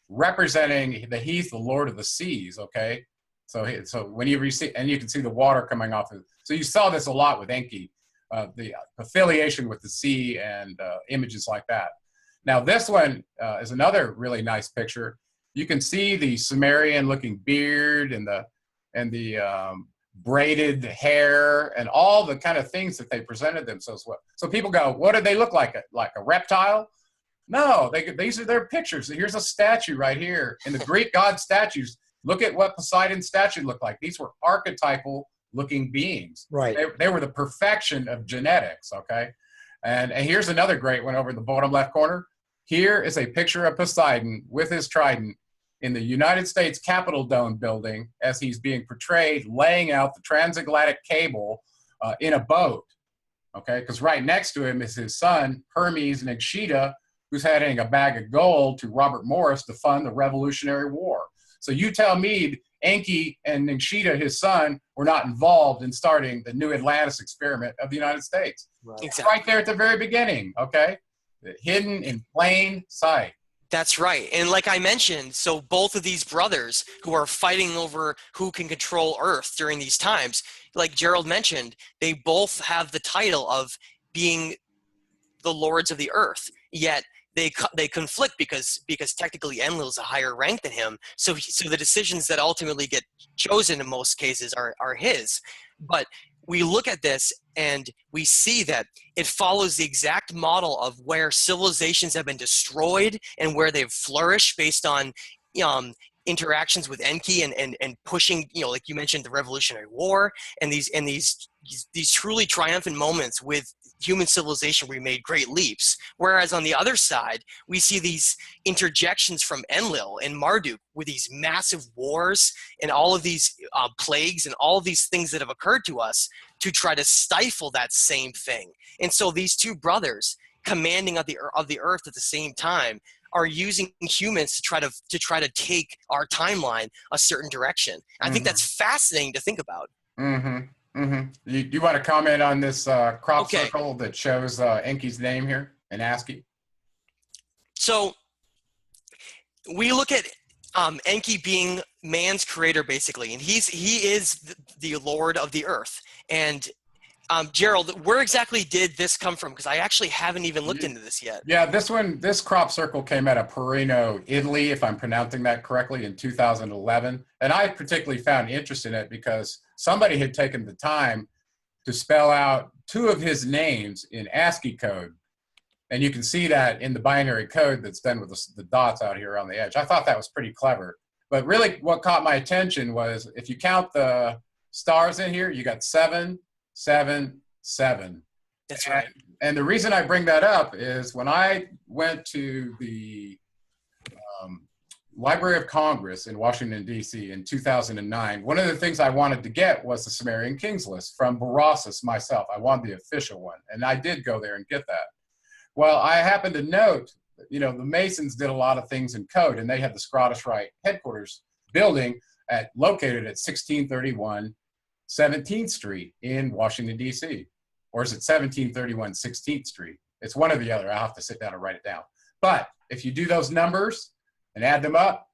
Speaker 1: representing that he's the Lord of the seas. Okay. So when you receive, and you can see the water coming off of, so you saw this a lot with Enki, the affiliation with the sea and images like that. Now this one is another really nice picture. You can see the Sumerian-looking beard and the braided hair and all the kind of things that they presented themselves with. So people go, what did they look like? Like a reptile? No, these are their pictures. Here's a statue right here. In the Greek god statues, look at what Poseidon's statue looked like. These were archetypal looking beings.
Speaker 2: Right.
Speaker 1: They were the perfection of genetics, okay? And here's another great one over in the bottom left corner. Here is a picture of Poseidon with his trident in the United States Capitol Dome building as he's being portrayed laying out the transatlantic cable in a boat, okay? Because right next to him is his son, Hermes Nigshida, who's handing a bag of gold to Robert Morris to fund the Revolutionary War. So you tell me Enki and Nigshida, his son, were not involved in starting the New Atlantis experiment of the United States.
Speaker 2: Right.
Speaker 3: Exactly.
Speaker 1: Right there at the very beginning, okay? Hidden in plain sight.
Speaker 3: That's right. And like I mentioned, so both of these brothers who are fighting over who can control Earth during these times, like Gerald mentioned, they both have the title of being the lords of the Earth, yet they conflict because technically Enlil is a higher rank than him. So the decisions that ultimately get chosen in most cases are his. But we look at this and we see that it follows the exact model of where civilizations have been destroyed and where they've flourished based on interactions with Enki and pushing, like you mentioned, the Revolutionary War and these truly triumphant moments with human civilization where we made great leaps. Whereas on the other side, we see these interjections from Enlil and Marduk with these massive wars and all of these plagues and all of these things that have occurred to us to try to stifle that same thing. And so these two brothers commanding of the earth at the same time are using humans to try to take our timeline a certain direction. I think that's fascinating to think about.
Speaker 1: You want to comment on this crop circle that shows Enki's name here in ASCII?
Speaker 3: So we look at Enki being man's creator, basically, and he is the Lord of the Earth. And Gerald, where exactly did this come from? Because I actually haven't even looked into this yet.
Speaker 1: Yeah, this crop circle came out of Perino, Italy, if I'm pronouncing that correctly, in 2011. And I particularly found interest in it because somebody had taken the time to spell out two of his names in ASCII code. And you can see that in the binary code that's done with the dots out here on the edge. I thought that was pretty clever. But really what caught my attention was if you count the stars in here, you got 7, 7, 7.
Speaker 3: That's right.
Speaker 1: And the reason I bring that up is when I went to the Library of Congress in Washington, D.C. in 2009, one of the things I wanted to get was the Sumerian Kings list from Berossus myself. I wanted the official one, and I did go there and get that. Well, I happened to note, the Masons did a lot of things in code, and they had the Scottish Rite headquarters building located at 1631 17th Street in Washington, D.C. Or is it 1731 16th Street? It's one or the other. I'll have to sit down and write it down. But if you do those numbers and add them up,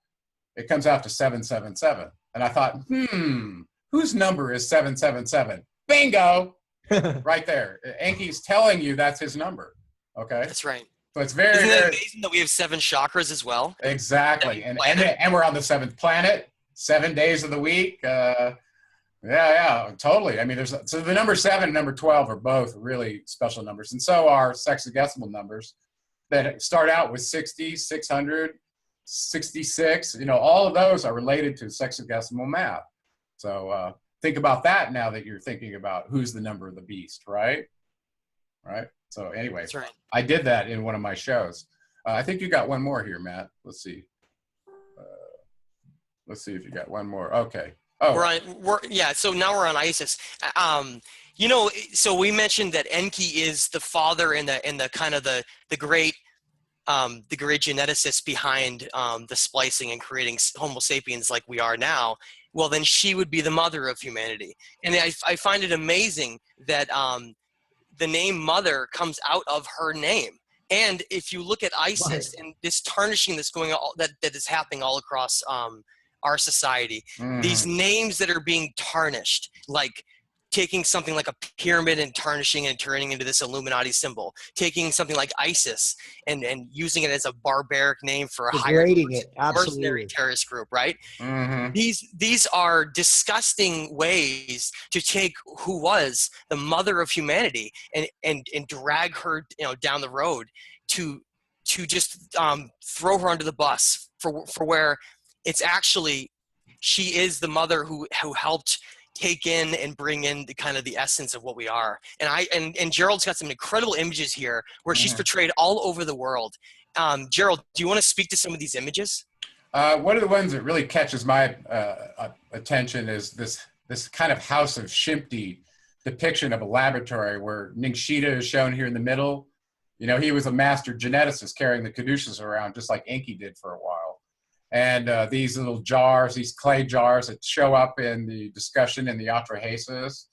Speaker 1: it comes out to 777. And I thought, whose number is 777? Bingo! Right there. Enki's telling you that's his number. Okay?
Speaker 3: That's right.
Speaker 1: So it's very,
Speaker 3: Isn't it
Speaker 1: very
Speaker 3: amazing that we have 7 chakras as well?
Speaker 1: Exactly. And we're on the 7th planet, 7 days of the week. Yeah, totally. I mean, so the number 7 and number 12 are both really special numbers. And so are sexagesimal numbers that start out with 60, 600, 66. All of those are related to sexagesimal math. So think about that now that you're thinking about who's the number of the beast, right? Right. So anyway,
Speaker 3: That's right.
Speaker 1: I did that in one of my shows. I think you got one more here, Matt. Let's see. Let's see if you got one more. Okay. Oh,
Speaker 3: So now we're on Isis. So we mentioned that Enki is the father and the kind of the great geneticist behind the splicing and creating Homo sapiens like we are now. Well, then she would be the mother of humanity, and I find it amazing that the name mother comes out of her name. And if you look at Isis and this tarnishing that's going on, that is happening all across our society, these names that are being tarnished, like taking something like a pyramid and tarnishing and turning into this Illuminati symbol, taking something like ISIS and using it as a barbaric name for a higher
Speaker 2: Degrading it,
Speaker 3: mercenary
Speaker 2: absolutely.
Speaker 3: terrorist group, right?
Speaker 1: Mm-hmm.
Speaker 3: These are disgusting ways to take who was the mother of humanity and drag her, you know, down the road to just throw her under the bus for where it's actually she is the mother who helped take in and bring in the kind of the essence of what we are. And Gerald's got some incredible images here where she's portrayed all over the world. Gerald, do you want to speak to some of these images?
Speaker 1: One of the ones that really catches my attention is this kind of House of Shimti depiction of a laboratory where Ningshita is shown here in the middle. You know, he was a master geneticist carrying the caduceus around just like Enki did for a while. And these little jars, these clay jars that show up in the discussion in the Atrahasis,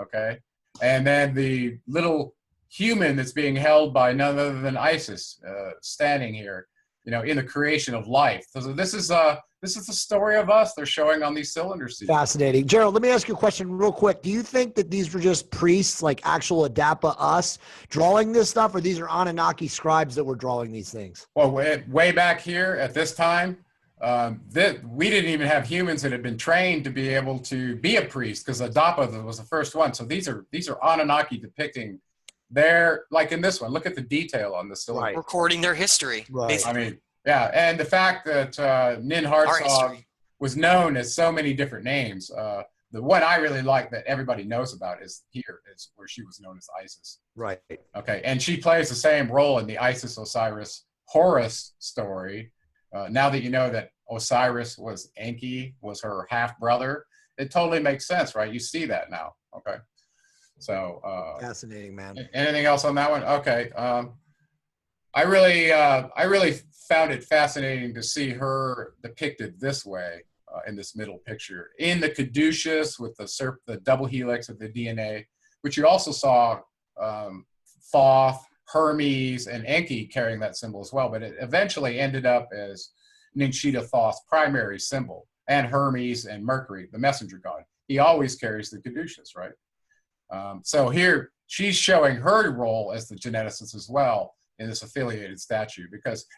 Speaker 1: okay? And then the little human that's being held by none other than Isis standing here, you know, in the creation of life. So this is the story of us they're showing on these cylinder seeds.
Speaker 2: Fascinating. Gerald, let me ask you a question real quick. Do you think that these were just priests, like actual Adapa us, drawing this stuff, or these are Anunnaki scribes that were drawing these things?
Speaker 1: Well, way back here at this time, we didn't even have humans that had been trained to be able to be a priest, because Adapa was the first one. So these are Anunnaki depicting their, like in this one, look at the detail on the cylinder.
Speaker 2: Right.
Speaker 3: Recording their history.
Speaker 2: Right.
Speaker 1: I mean, yeah, and the fact that Nin Hartsog was known as so many different names. The one I really like that everybody knows about is where she was known as Isis.
Speaker 2: Right.
Speaker 1: Okay, and she plays the same role in the Isis Osiris Horus story. Now that you know that Osiris was Enki, was her half brother, it totally makes sense, right? You see that now. Okay, so
Speaker 2: Fascinating, man.
Speaker 1: Anything else on that one? Okay, I really found it fascinating to see her depicted this way in this middle picture in the caduceus with the double helix of the DNA, which you also saw Thoth, Hermes, and Enki carrying that symbol as well, but it eventually ended up as Ningshita Thoth's primary symbol, and Hermes and Mercury, the messenger god. He always carries the caduceus, right? So here she's showing her role as the geneticist as well in this affiliated statue,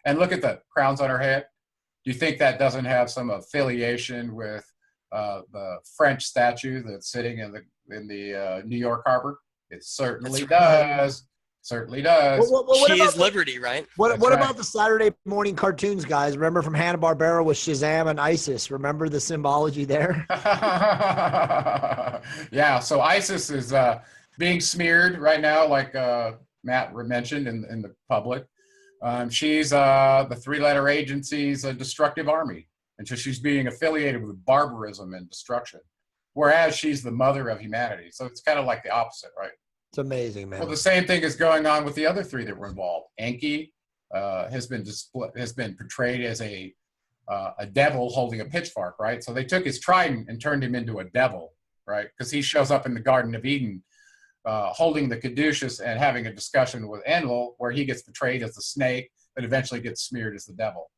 Speaker 1: and look at the crowns on her head. Do you think that doesn't have some affiliation with the French statue that's sitting in the New York Harbor? It certainly does. Certainly does.
Speaker 3: She is liberty, right?
Speaker 2: What about the Saturday morning cartoons, guys? Remember from Hanna-Barbera with Shazam and Isis? Remember the symbology there?
Speaker 1: Yeah, so Isis is being smeared right now, like Matt mentioned in the public. She's the three-letter agency's destructive army. And so she's being affiliated with barbarism and destruction, whereas she's the mother of humanity. So it's kind of like the opposite, right?
Speaker 2: It's amazing, man.
Speaker 1: Well, the same thing is going on with the other three that were involved. Enki has been portrayed as a devil holding a pitchfork, right? So they took his trident and turned him into a devil, right? Because he shows up in the Garden of Eden holding the caduceus and having a discussion with Enlil, where he gets portrayed as the snake that eventually gets smeared as the devil.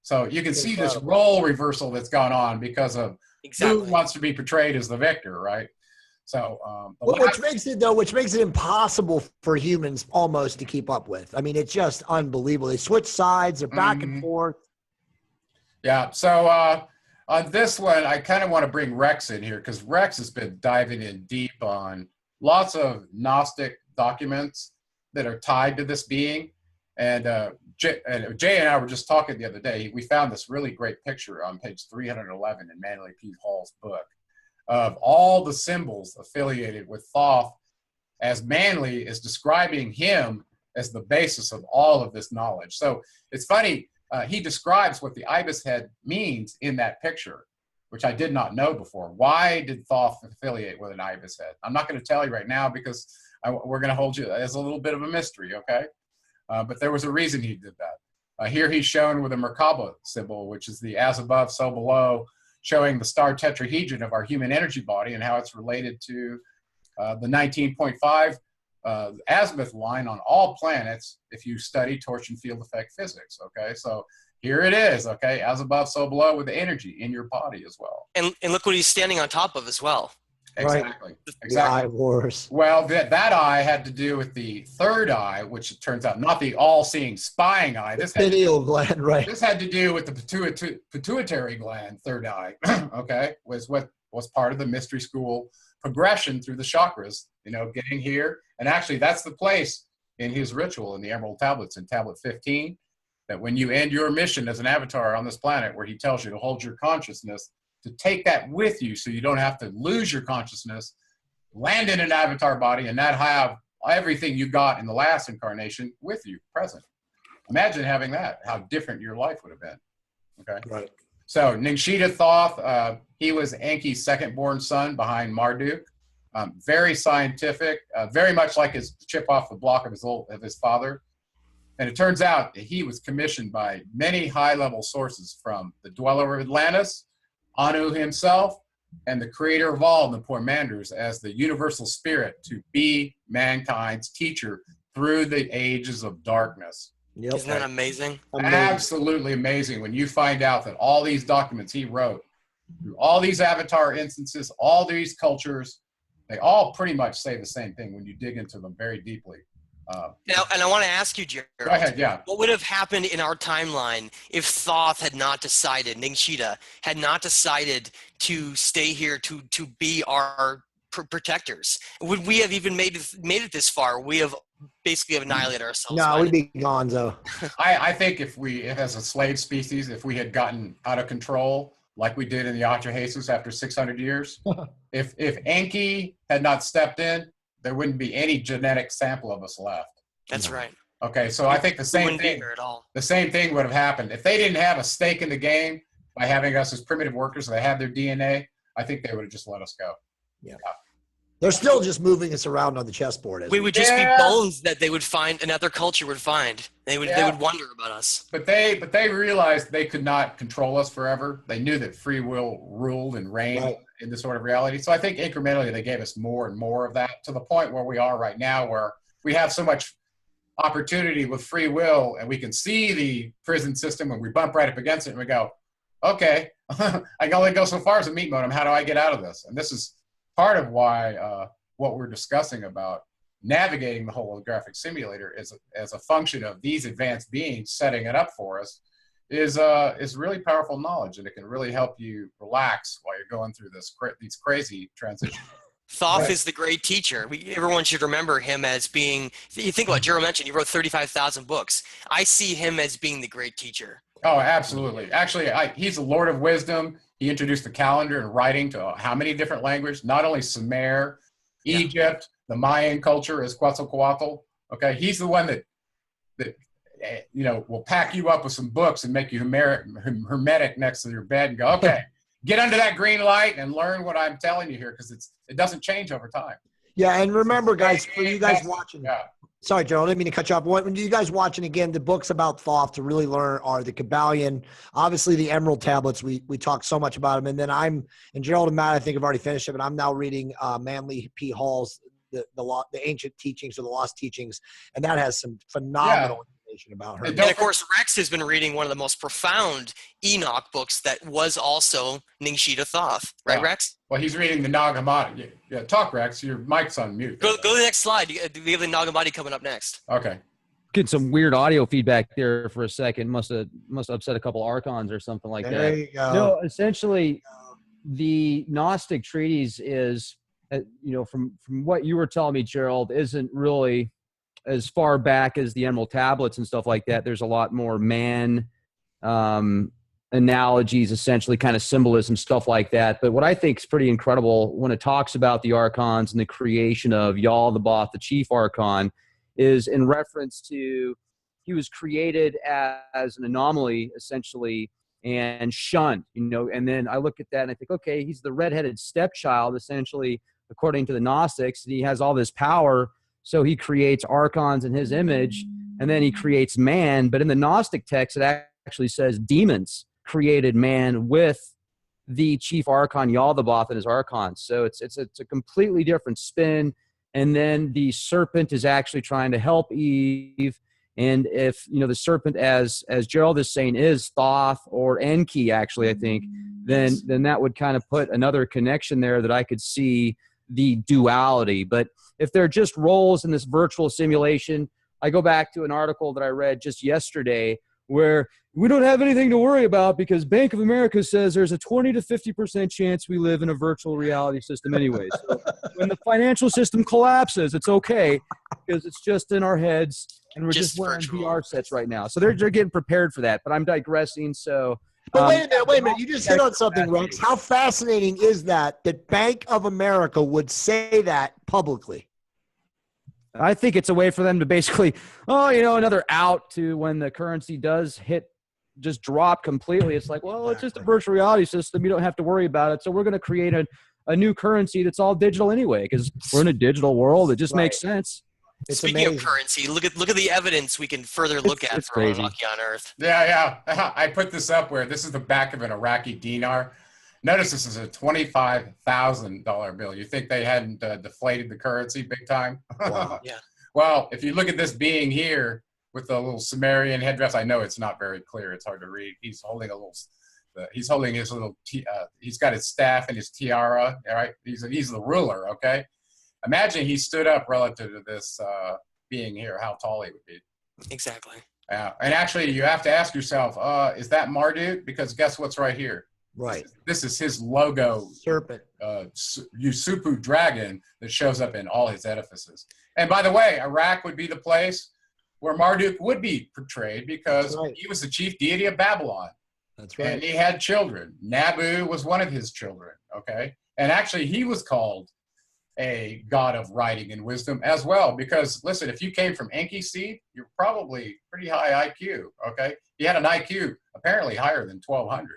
Speaker 1: So you can see this role reversal that's gone on because of who wants to be portrayed as the victor, right? So,
Speaker 2: which makes it impossible for humans almost to keep up with. I mean, it's just unbelievable. They switch sides, they're back and forth.
Speaker 1: Yeah. So on this one, I kind of want to bring Rex in here because Rex has been diving in deep on lots of Gnostic documents that are tied to this being. And Jay and I were just talking the other day. We found this really great picture on page 311 in Manly P. Hall's book of all the symbols affiliated with Thoth, as Manly is describing him as the basis of all of this knowledge. So it's funny, he describes what the ibis head means in that picture, which I did not know before. Why did Thoth affiliate with an ibis head? I'm not going to tell you right now because we're going to hold you as a little bit of a mystery, okay? But there was a reason he did that. Here he's shown with a Merkaba symbol, which is the as above, so below, showing the star tetrahedron of our human energy body and how it's related to the 19.5 azimuth line on all planets if you study torsion field effect physics, okay? So here it is, okay? As above, so below, with the energy in your body as well.
Speaker 3: And look what he's standing on top of as well.
Speaker 1: Exactly.
Speaker 2: The
Speaker 1: Exactly.
Speaker 2: eye wars.
Speaker 1: Well, that eye had to do with the third eye, which it turns out not the all-seeing spying eye.
Speaker 2: Pineal gland, right?
Speaker 1: This had to do with the pituitary gland, third eye. Okay, was what was part of the mystery school progression through the chakras. You know, getting here, and actually, that's the place in his ritual in the Emerald Tablets in Tablet 15, that when you end your mission as an avatar on this planet, where he tells you to hold your consciousness, to take that with you, so you don't have to lose your consciousness, land in an avatar body, and not have everything you got in the last incarnation with you present. Imagine having that, how different your life would have been. Okay.
Speaker 2: Right.
Speaker 1: So Ningshita Thoth, he was Enki's second born son behind Marduk. Very scientific, very much like his chip off the block of his father. And it turns out that he was commissioned by many high-level sources, from the dweller of Atlantis, Anu himself, and the creator of all, the Manders, as the universal spirit to be mankind's teacher through the ages of darkness.
Speaker 2: Yep.
Speaker 3: Isn't that amazing?
Speaker 1: Absolutely amazing when you find out that all these documents he wrote, through all these avatar instances, all these cultures, they all pretty much say the same thing when you dig into them very deeply.
Speaker 3: Now, and I want to ask you, Gerald.
Speaker 1: Go ahead, yeah.
Speaker 3: What would have happened in our timeline if Thoth had not decided, Ningshita had not decided to stay here to be our protectors? Would we have even made it this far? We have basically annihilated ourselves.
Speaker 2: No, we'd be gonzo.
Speaker 1: I think if as a slave species, if we had gotten out of control like we did in the Atrahasis after 600 years, if Enki had not stepped in, there wouldn't be any genetic sample of us left.
Speaker 3: That's right.
Speaker 1: Okay, so I think the same thing would have happened. If they didn't have a stake in the game by having us as primitive workers, they had their DNA, I think they would have just let us go.
Speaker 2: Yeah. They're still just moving us around on the chessboard.
Speaker 3: We would just be bones that they would find, another culture would find. They would wonder about us.
Speaker 1: But they realized they could not control us forever. They knew that free will ruled and reigned in this sort of reality. So I think incrementally they gave us more and more of that, to the point where we are right now, where we have so much opportunity with free will, and we can see the prison system and we bump right up against it and we go, okay, I can only go so far as a meat modem. How do I get out of this? And this is part of why what we're discussing about navigating the holographic simulator as a function of these advanced beings setting it up for us is really powerful knowledge, and it can really help you relax while you're going through these crazy transitions.
Speaker 3: Thoth is the great teacher. Everyone should remember him as being, you think about, Gerald mentioned, he wrote 35,000 books. I see him as being the great teacher.
Speaker 1: Oh, absolutely. Actually, he's the Lord of Wisdom. He introduced the calendar and writing to how many different languages? Not only Sumer, Egypt, the Mayan culture is Quetzalcoatl. Okay, he's the one that will pack you up with some books and make you hermetic next to your bed and go, okay, get under that green light and learn what I'm telling you here, because it doesn't change over time.
Speaker 2: Yeah, and remember, guys, for you guys watching. Sorry, Gerald, I didn't mean to cut you off. When you guys watching again, the books about Thoth to really learn are the Kabbalion, obviously the Emerald Tablets. We talk so much about them. And then and Gerald and Matt, I think, have already finished it, but I'm now reading Manly P. Hall's the Ancient Teachings or the Lost Teachings. And that has some phenomenal information about her.
Speaker 3: And of course, Rex has been reading one of the most profound Enoch books that was also Ningshita Thoth. Right, Rex?
Speaker 1: Well, he's reading the Nag Hammadi. Yeah, talk, Rex. Your mic's on mute.
Speaker 3: Go to the next slide. We have the Nag Hammadi coming up next.
Speaker 1: Okay.
Speaker 4: Get some weird audio feedback there for a second. Must have upset a couple archons or something like that.
Speaker 2: There you go.
Speaker 4: No, essentially, the Gnostic treatise is, from what you were telling me, Gerald, isn't really as far back as the Emerald Tablets and stuff like that. There's a lot more man analogies, essentially, kind of symbolism, stuff like that. But what I think is pretty incredible when it talks about the archons and the creation of Yaldabaoth, the chief archon, is in reference to he was created as an anomaly, essentially, and shunned, and then I look at that and I think, okay, he's the redheaded stepchild, essentially, according to the Gnostics, and he has all this power, so he creates archons in his image, and then he creates man. But in the Gnostic text, it actually says demons created man with the chief archon Yaldabaoth and his archons. So it's a completely different spin. And then the serpent is actually trying to help Eve. And if the serpent, as Gerald is saying, is Thoth or Enki, actually, I think then that would kind of put another connection there that I could see the duality. But if they're just roles in this virtual simulation, I go back to an article that I read just yesterday where we don't have anything to worry about because Bank of America says there's a 20 to 50% chance we live in a virtual reality system anyway. So when the financial system collapses, it's okay because it's just in our heads and we're just wearing VR sets right now. So they're getting prepared for that, but I'm digressing. So,
Speaker 2: but wait a minute. You just hit on something, Rex. How fascinating is that Bank of America would say that publicly?
Speaker 4: I think it's a way for them to basically, another out to when the currency does just drop completely. It's like, well, it's just a virtual reality system. You don't have to worry about it. So we're going to create a new currency that's all digital anyway, because we're in a digital world. It just makes sense.
Speaker 2: It's
Speaker 3: Speaking
Speaker 2: amazing.
Speaker 3: of currency, look at the evidence we can further look at for Anunnaki on Earth.
Speaker 1: Yeah. I put this up where this is the back of an Iraqi dinar. Notice this is a $25,000 bill. You think they hadn't deflated the currency big time?
Speaker 2: Wow.
Speaker 3: Yeah.
Speaker 1: Well, if you look at this being here with the little Sumerian headdress, I know it's not very clear. It's hard to read. He's holding his little, he's got his staff and his tiara, all right? He's the ruler, okay? Imagine he stood up relative to this being here, how tall he would be.
Speaker 3: Exactly.
Speaker 1: Yeah, and actually you have to ask yourself, is that Marduk? Because guess what's right here?
Speaker 2: Right.
Speaker 1: This is his logo,
Speaker 2: serpent,
Speaker 1: Yusupu dragon, that shows up in all his edifices. And by the way, Iraq would be the place where Marduk would be portrayed because he was the chief deity of Babylon.
Speaker 2: That's right.
Speaker 1: And he had children. Nabu was one of his children, okay? And actually he was called a god of writing and wisdom as well because, listen, if you came from Enki seed, you're probably pretty high IQ, okay? He had an IQ apparently higher than 1,200.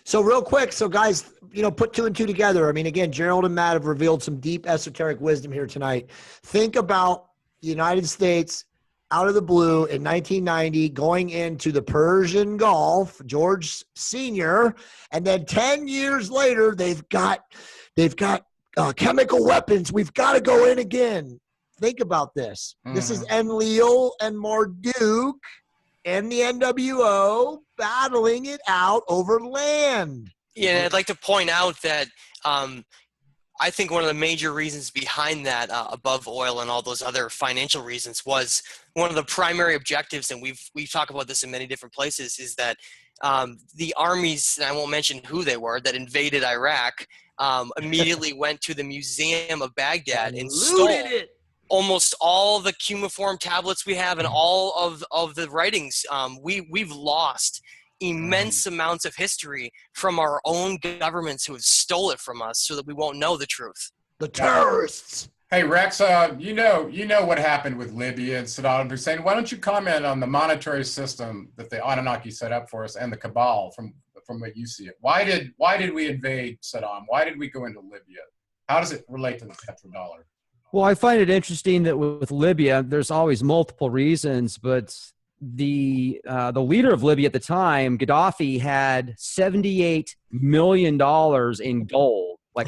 Speaker 2: So real quick, guys, put two and two together. I mean, again, Gerald and Matt have revealed some deep esoteric wisdom here tonight. Think about the United States out of the blue in 1990 going into the Persian Gulf, George Sr., and then 10 years later, they've got chemical weapons. We've got to go in again. Think about this. Mm-hmm. This is Enlil and Marduk and the NWO battling it out over land.
Speaker 3: Yeah, and I'd like to point out that I think one of the major reasons behind that, above oil and all those other financial reasons, was one of the primary objectives, and we've talked about this in many different places, is that the armies, and I won't mention who they were, that invaded Iraq immediately went to the Museum of Baghdad and stole almost all the cuneiform tablets we have and all of the writings. We've lost immense amounts of history from our own governments who have stole it from us so that we won't know the truth.
Speaker 2: The terrorists.
Speaker 1: Hey, Rex, you know what happened with Libya and Saddam Hussein. Why don't you comment on the monetary system that the Anunnaki set up for us and the Cabal from what you see it? Why did we invade Saddam? Why did we go into Libya? How does it relate to the petrodollar?
Speaker 4: Well, I find it interesting that with Libya, there's always multiple reasons, but the leader of Libya at the time, Gaddafi, had $78 million in gold, like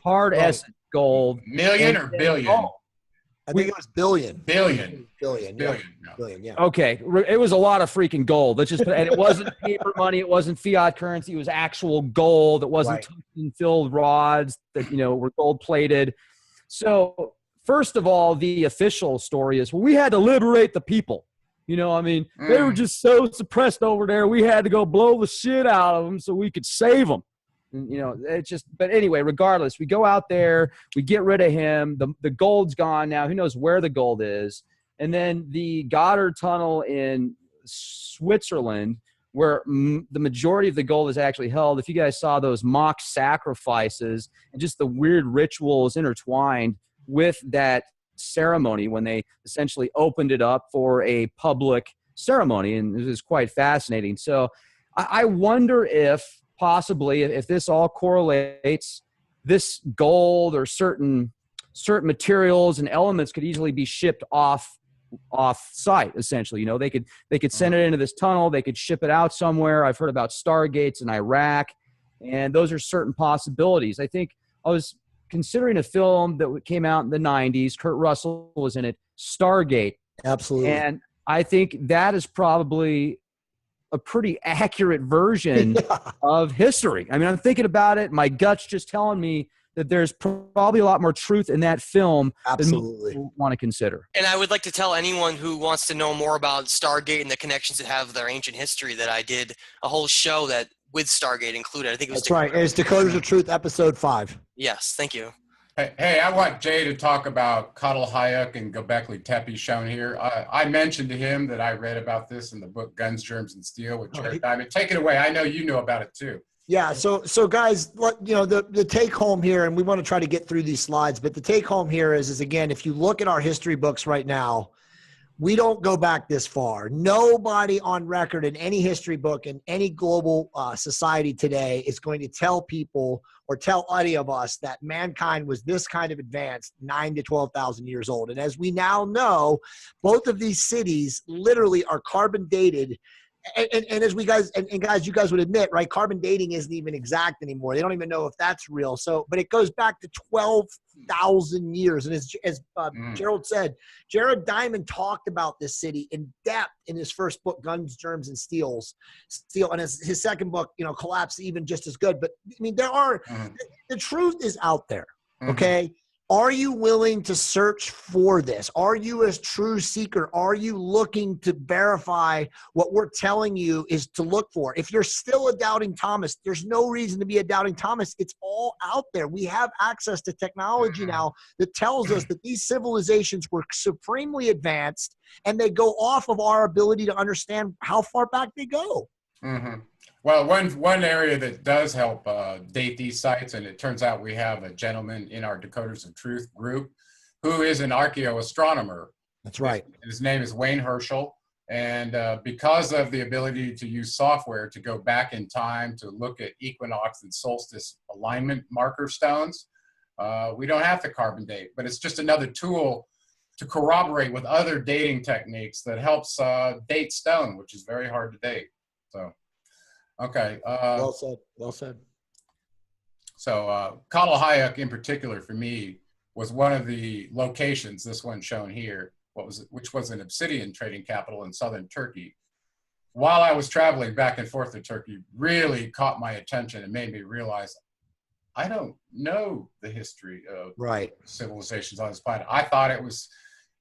Speaker 4: hard essence gold.
Speaker 1: Million or billion?
Speaker 2: I think it was billion.
Speaker 1: Billion.
Speaker 2: Yeah.
Speaker 4: Okay, it was a lot of freaking gold. And it wasn't paper money. It wasn't fiat currency. It was actual gold. It wasn't tungsten-filled rods that were gold plated. So first of all, the official story is, well, we had to liberate the people. They were just so suppressed over there. We had to go blow the shit out of them so we could save them. But anyway, regardless, we go out there, we get rid of him. The gold's gone now. Who knows where the gold is? And then the Goddard Tunnel in Switzerland, where the majority of the gold is actually held. If you guys saw those mock sacrifices and just the weird rituals intertwined with that ceremony when they essentially opened it up for a public ceremony, and it was quite fascinating. So I wonder if possibly, if this all correlates, this gold or certain materials and elements could easily be shipped off site. Essentially, they could send it into this tunnel, they could ship it out somewhere. I've heard about Stargates in Iraq, and those are certain possibilities. I think I was considering a film that came out in the 90s. Kurt Russell was in it, Stargate.
Speaker 2: Absolutely.
Speaker 4: And I think that is probably a pretty accurate version
Speaker 2: Yeah.
Speaker 4: of history. I mean, I'm thinking about it. My gut's just telling me that there's probably a lot more truth in that film than most
Speaker 2: Absolutely.
Speaker 4: people want to consider.
Speaker 3: And I would like to tell anyone who wants to know more about Stargate and the connections it have with our ancient history that I did a whole show that with Stargate included. I think it was
Speaker 2: That's right. It's Decoders of Truth, episode 5.
Speaker 3: Yes, thank you.
Speaker 1: Hey, I want Jay to talk about Coddle Hayek and Göbekli Tepe shown here. I mentioned to him that I read about this in the book Guns, Germs, and Steel with Jared Diamond. Take it away. I know you know about it too.
Speaker 2: Yeah. So guys, the take home here, and we want to try to get through these slides, but the take home here is again, if you look at our history books right now, we don't go back this far. Nobody on record in any history book in any global society today is going to tell people or tell any of us that mankind was this kind of advanced 9 to 12,000 years old. And as we now know, both of these cities literally are carbon dated. And as we guys and guys, you guys would admit, right? Carbon dating isn't even exact anymore. They don't even know if that's real. So, but it goes back to 12,000 years. And as Gerald said, Jared Diamond talked about this city in depth in his first book, Guns, Germs, and Steel, and his second book, Collapse, even just as good. But I mean, the truth is out there. Okay. Are you willing to search for this? Are you a true seeker? Are you looking to verify what we're telling you is to look for? If you're still a doubting Thomas, there's no reason to be a doubting Thomas. It's all out there. We have access to technology now that tells us that these civilizations were supremely advanced, and they go off of our ability to understand how far back they go.
Speaker 1: Well, one area that does help date these sites, and it turns out we have a gentleman in our Decoders of Truth group who is an archaeoastronomer.
Speaker 2: That's right.
Speaker 1: His name is Wayne Herschel. And because of the ability to use software to go back in time to look at equinox and solstice alignment marker stones, we don't have to carbon date, but it's just another tool to corroborate with other dating techniques that helps date stone, which is very hard to date. So. Okay.
Speaker 2: Well said. Well said.
Speaker 1: So Coddle Hayek in particular for me was one of the locations, this one shown here, which was an obsidian trading capital in southern Turkey. While I was traveling back and forth to Turkey, really caught my attention and made me realize I don't know the history of civilizations on this planet. I thought it was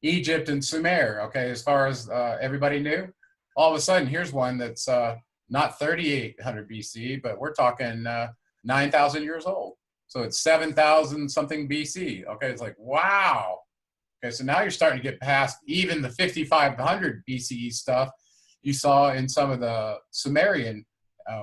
Speaker 1: Egypt and Sumer, okay, as far as everybody knew. All of a sudden, here's one that's not 3,800 BC, but we're talking 9,000 years old. So it's 7,000 something BC. Okay, it's like, wow. Okay, so now you're starting to get past even the 5,500 BCE stuff you saw in some of the Sumerian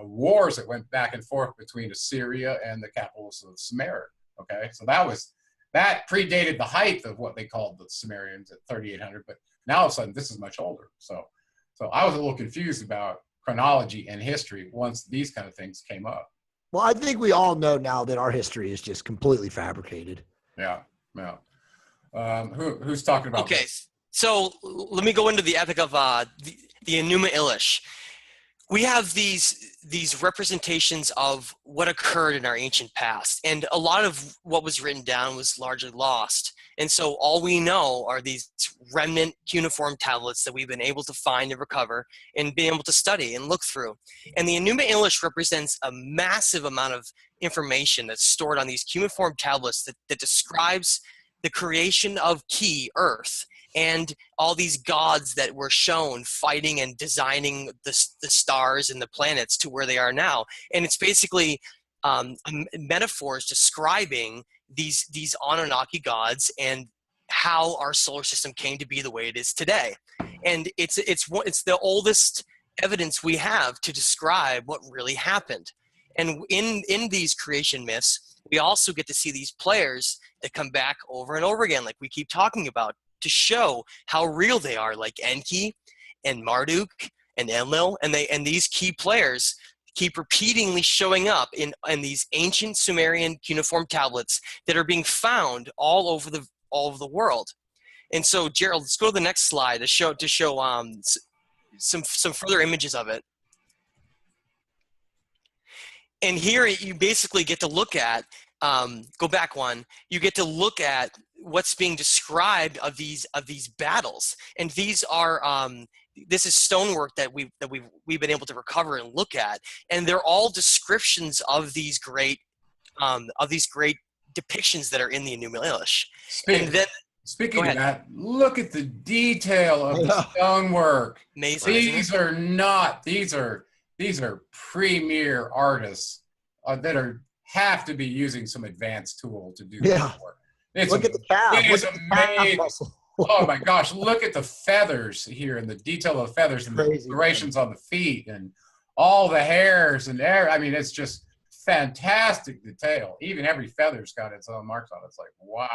Speaker 1: wars that went back and forth between Assyria and the capitals of Sumer. Okay, so that predated the height of what they called the Sumerians at 3,800, but now all of a sudden this is much older. So I was a little confused about chronology and history once these kind of things came up.
Speaker 2: Well, I think we all know now that our history is just completely fabricated.
Speaker 1: Yeah. Who's talking about
Speaker 3: Okay,
Speaker 1: this?
Speaker 3: So let me go into the epic of the Enuma Elish. We have these representations of what occurred in our ancient past, and a lot of what was written down was largely lost. And so all we know are these remnant cuneiform tablets that we've been able to find and recover and been able to study and look through. And the Enuma Elish represents a massive amount of information that's stored on these cuneiform tablets that describes the creation of Ki, Earth, and all these gods that were shown fighting and designing the stars and the planets to where they are now. And it's basically metaphors describing these Anunnaki gods and how our solar system came to be the way it is today. And it's the oldest evidence we have to describe what really happened. And in these creation myths, we also get to see these players that come back over and over again, like we keep talking about, to show how real they are, like Enki and Marduk and Enlil, and these key players keep repeatedly showing up in these ancient Sumerian cuneiform tablets that are being found all over the world. And so, Gerald, let's go to the next slide to show some further images of it. And here you basically get to look at, go back one, you get to look at what's being described of these battles. And these are this is stonework that we've been able to recover and look at, and they're all descriptions of these great depictions that are in the Enuma Elish. And then,
Speaker 1: speaking of that, look at the detail of the stonework.
Speaker 3: Amazing,
Speaker 1: these are premier artists that have to be using some advanced tool to do this work.
Speaker 2: Look at the calf.
Speaker 1: It is amazing. Oh my gosh, look at the feathers here and the detail of the feathers and the decorations on the feet and all the hairs and hair. I mean, it's just fantastic detail. Even every feather's got its own marks on it. It's like, wow.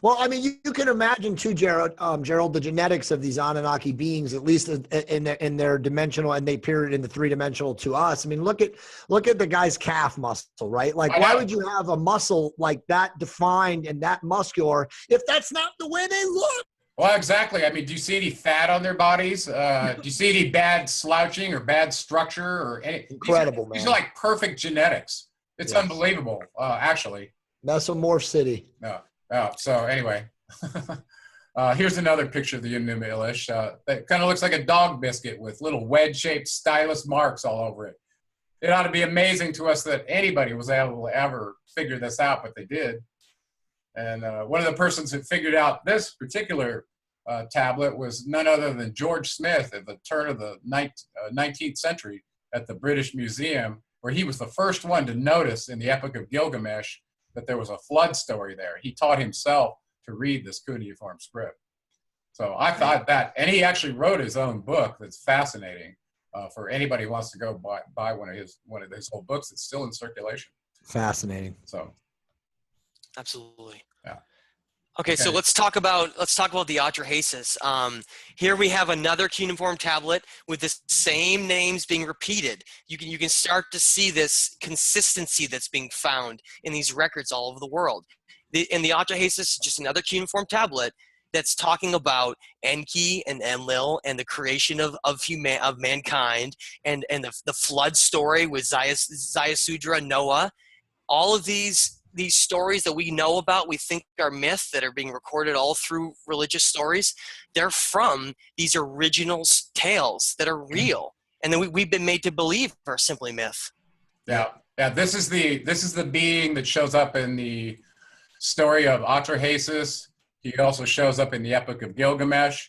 Speaker 2: Well, I mean, you can imagine too, Gerald, the genetics of these Anunnaki beings, at least in their dimensional, and they appear in the three-dimensional to us. I mean, look at the guy's calf muscle, right? Like, why would you have a muscle like that defined and that muscular if that's not the way they look?
Speaker 1: Well, exactly. I mean, do you see any fat on their bodies? Do you see any bad slouching or bad structure or any?
Speaker 2: Incredible, man.
Speaker 1: These are like perfect genetics. It's unbelievable, actually.
Speaker 2: Mesomorph City.
Speaker 1: No. So anyway, here's another picture of the Enuma Elish. That kind of looks like a dog biscuit with little wedge-shaped stylus marks all over it. It ought to be amazing to us that anybody was able to ever figure this out, but they did. And one of the persons who figured out this particular tablet was none other than George Smith at the turn of the 19th century at the British Museum, where he was the first one to notice in the Epic of Gilgamesh that there was a flood story there. He taught himself to read this cuneiform script. So I thought that, and he actually wrote his own book that's fascinating for anybody who wants to go buy one of his old books that's still in circulation.
Speaker 2: Fascinating.
Speaker 1: So,
Speaker 3: absolutely.
Speaker 1: Yeah.
Speaker 3: Okay, so let's talk about the Atrahasis. Here we have another cuneiform tablet with the same names being repeated. You can start to see this consistency that's being found in these records all over the world. The Atrahasis is just another cuneiform tablet that's talking about Enki and Enlil and the creation of mankind and the flood story with Ziusudra, Noah. All of these stories that we know about, we think are myth, that are being recorded all through religious stories, they're from these original tales that are real, and then we've been made to believe are simply myth.
Speaker 1: Yeah. This is the being that shows up in the story of Atrahasis. He also shows up in the Epic of Gilgamesh.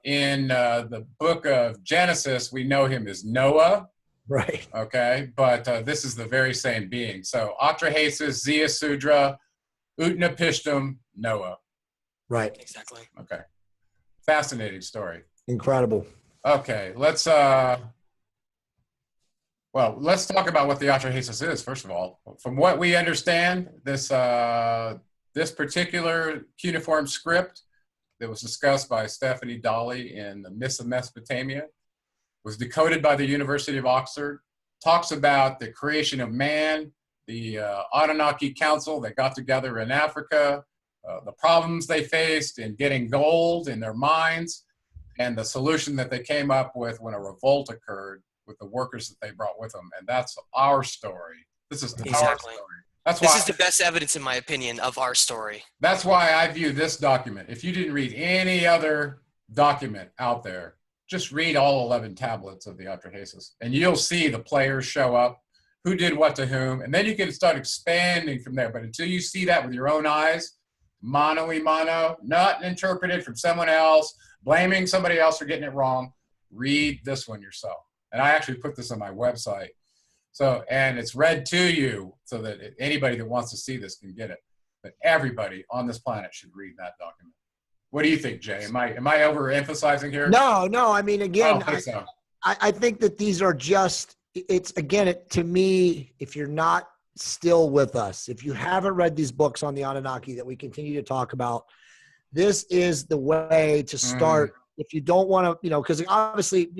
Speaker 1: In the book of Genesis, we know him as Noah.
Speaker 2: Right.
Speaker 1: Okay, but this is the very same being. So Atrahasis, Ziusudra, Utnapishtim, Noah.
Speaker 2: Right.
Speaker 3: Exactly.
Speaker 1: Okay. Fascinating story.
Speaker 2: Incredible.
Speaker 1: Okay, let's talk about what the Atrahasis is, first of all. From what we understand, this particular cuneiform script that was discussed by Stephanie Dawley in the Myths of Mesopotamia was decoded by the University of Oxford, talks about the creation of man, the Anunnaki Council that got together in Africa, the problems they faced in getting gold in their mines, and the solution that they came up with when a revolt occurred with the workers that they brought with them. And that's our story. This is our story.
Speaker 3: This is the best evidence, in my opinion, of our story.
Speaker 1: That's why I view this document. If you didn't read any other document out there, just read all 11 tablets of the Atrahasis, and you'll see the players show up, who did what to whom, and then you can start expanding from there. But until you see that with your own eyes, mano y mano, not interpreted from someone else, blaming somebody else for getting it wrong, read this one yourself. And I actually put this on my website. So, and it's read to you so that anybody that wants to see this can get it. But everybody on this planet should read that document. What do you think, Jay? Am I overemphasizing here?
Speaker 2: No. I mean, again,
Speaker 1: So.
Speaker 2: I think that these are just, to me, if you're not still with us, if you haven't read these books on the Anunnaki that we continue to talk about, this is the way to start. If you don't want to, because obviously,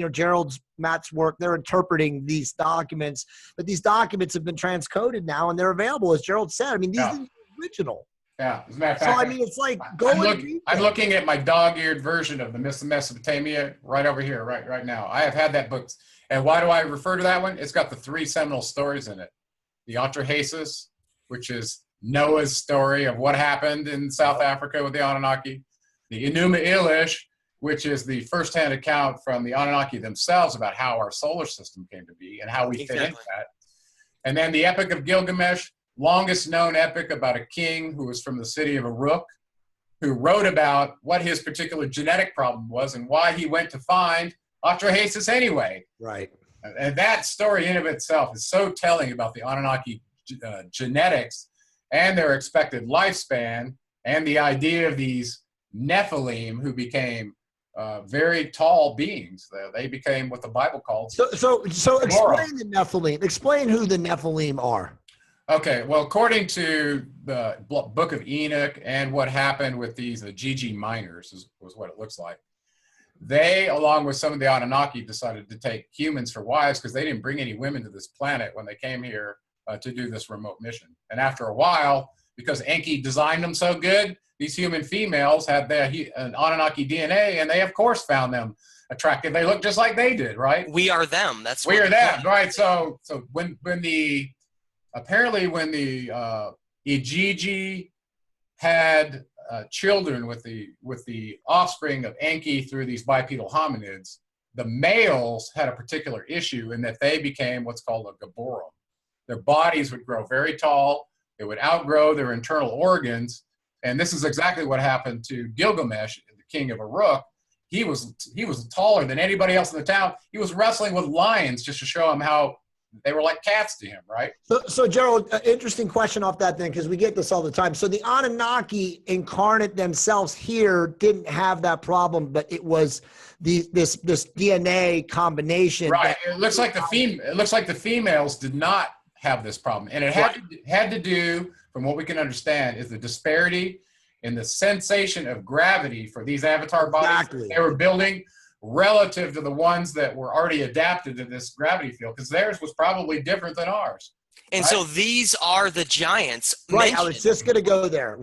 Speaker 2: Matt's work, they're interpreting these documents, but these documents have been transcoded now and they're available, as Gerald said. I mean, these are original.
Speaker 1: Yeah, as a matter of fact,
Speaker 2: so I mean, it's like
Speaker 1: I'm looking at my dog-eared version of the Myths of Mesopotamia right over here, right now. I have had that book, and why do I refer to that one? It's got the 3 seminal stories in it: the Atrahasis, which is Noah's story of what happened in South Africa with the Anunnaki; the Enuma Elish, which is the first-hand account from the Anunnaki themselves about how our solar system came to be and how we fit into that. And then the Epic of Gilgamesh, longest known epic about a king who was from the city of Uruk, who wrote about what his particular genetic problem was and why he went to find Atrahasis anyway.
Speaker 2: Right.
Speaker 1: And that story in of itself is so telling about the Anunnaki genetics and their expected lifespan, and the idea of these Nephilim who became very tall beings. They became what the Bible calls.
Speaker 2: So explain the Nephilim. Explain who the Nephilim are.
Speaker 1: Okay, well, according to the Book of Enoch and what happened with these GG miners was what it looks like. They, along with some of the Anunnaki, decided to take humans for wives because they didn't bring any women to this planet when they came here to do this remote mission. And after a while, because Enki designed them so good, these human females had an Anunnaki DNA, and they, of course, found them attractive. They look just like they did, right?
Speaker 3: We are them. That's
Speaker 1: we are them, right? So when the Igigi had children with the offspring of Enki through these bipedal hominids, the males had a particular issue in that they became what's called a Gaborum. Their bodies would grow very tall. They would outgrow their internal organs. And this is exactly what happened to Gilgamesh, the king of Uruk. He was taller than anybody else in the town. He was wrestling with lions just to show him how they were like cats to him, right?
Speaker 2: So Gerald, interesting question off that then, because we get this all the time. So the Anunnaki incarnate themselves here didn't have that problem, but it was this DNA combination.
Speaker 1: Right. It looks like the females did not have this problem, and it had to do, from what we can understand, is the disparity in the sensation of gravity for these avatar bodies they were building relative to the ones that were already adapted to this gravity field, because theirs was probably different than ours.
Speaker 3: And so these are the giants.
Speaker 2: Right.
Speaker 3: Mentioned.
Speaker 2: I was just going to go there.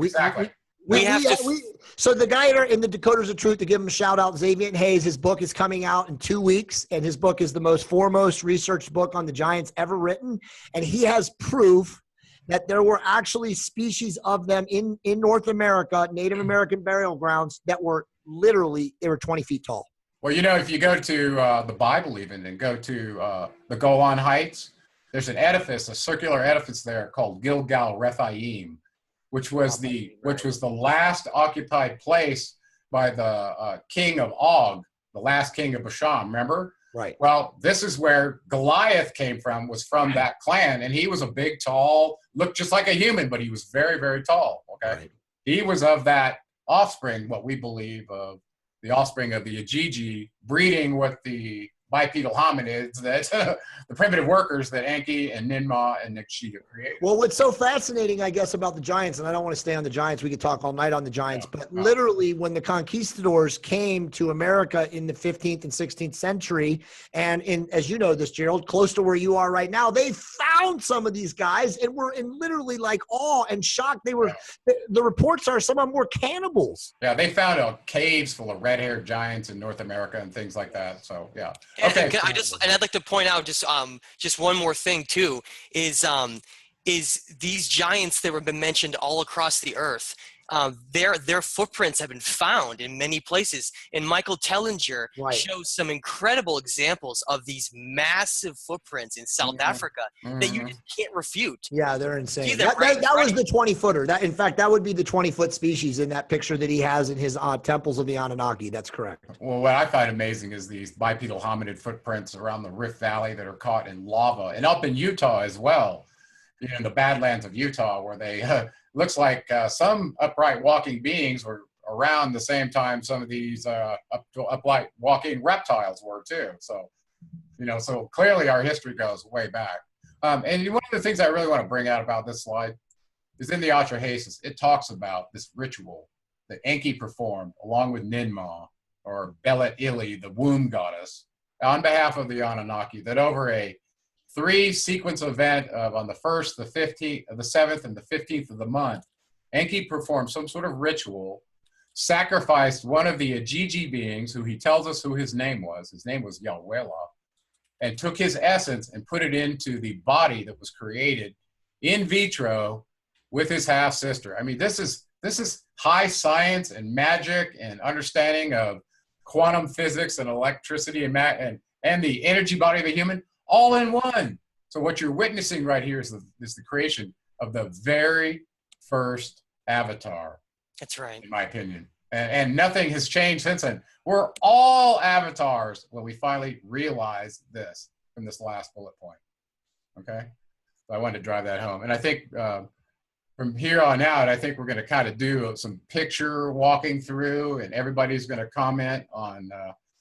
Speaker 2: So the guy in the Decoders of Truth, to give him a shout out, Xavier Hayes, his book is coming out in 2 weeks, and his book is the most foremost researched book on the giants ever written. And he has proof that there were actually species of them in North America, Native American burial grounds, that were literally, they were 20 feet tall.
Speaker 1: Well, if you go to the Bible even and go to the Golan Heights, there's an edifice, a circular edifice there called Gilgal Rephaim, which was the last occupied place by the king of Og, the last king of Bashan, remember?
Speaker 2: Right.
Speaker 1: Well, this is where Goliath came from, was from that clan, and he was a big, tall, looked just like a human, but he was very, very tall, okay? Right. He was of that offspring, what we believe of the offspring of the Igigi, breeding with the bipedal hominids, that the primitive workers that Enki and Ninmah and Nixia created.
Speaker 2: Well, what's so fascinating, I guess, about the giants, and I don't want to stay on the giants, we could talk all night on the giants, but literally when the conquistadors came to America in the 15th and 16th century, and as you know this, Gerald, close to where you are right now, they found some of these guys and were in literally like awe and shocked. They were, the reports are some of them were cannibals.
Speaker 1: Yeah, they found caves full of red-haired giants in North America and things like that. So yeah.
Speaker 3: Okay. And I'd like to point out just one more thing too, is these giants that have been mentioned all across the earth. Their footprints have been found in many places, and Michael Tellinger shows some incredible examples of these massive footprints in South Africa that you just can't refute.
Speaker 2: Yeah, they're insane. That was the 20-footer. In fact, that would be the 20-foot species in that picture that he has in his temples of the Anunnaki. That's correct.
Speaker 1: Well, what I find amazing is these bipedal hominid footprints around the Rift Valley that are caught in lava, and up in Utah as well, in the Badlands of Utah, where they looks like some upright walking beings were around the same time some of these upright walking reptiles were too. So, so clearly our history goes way back. And one of the things I really want to bring out about this slide is in the Atrahasis, it talks about this ritual that Enki performed along with Ninmah, or Belet Ili, the womb goddess, on behalf of the Anunnaki, that over a 3-sequence event of on the 1st, the 15th, the 7th, and the 15th of the month, Enki performed some sort of ritual, sacrificed one of the Igigi beings, who he tells us who his name was. His name was Yahwehla, and took his essence and put it into the body that was created in vitro with his half sister. I mean, this is high science and magic and understanding of quantum physics and electricity and the energy body of the human all in one. So what you're witnessing right here is the creation of the very first avatar.
Speaker 3: That's right.
Speaker 1: In my opinion. And nothing has changed since then. We're all avatars when we finally realize this from this last bullet point. Okay? So I wanted to drive that home. And I think from here on out, I think we're going to kind of do some picture walking through, and everybody's going to comment on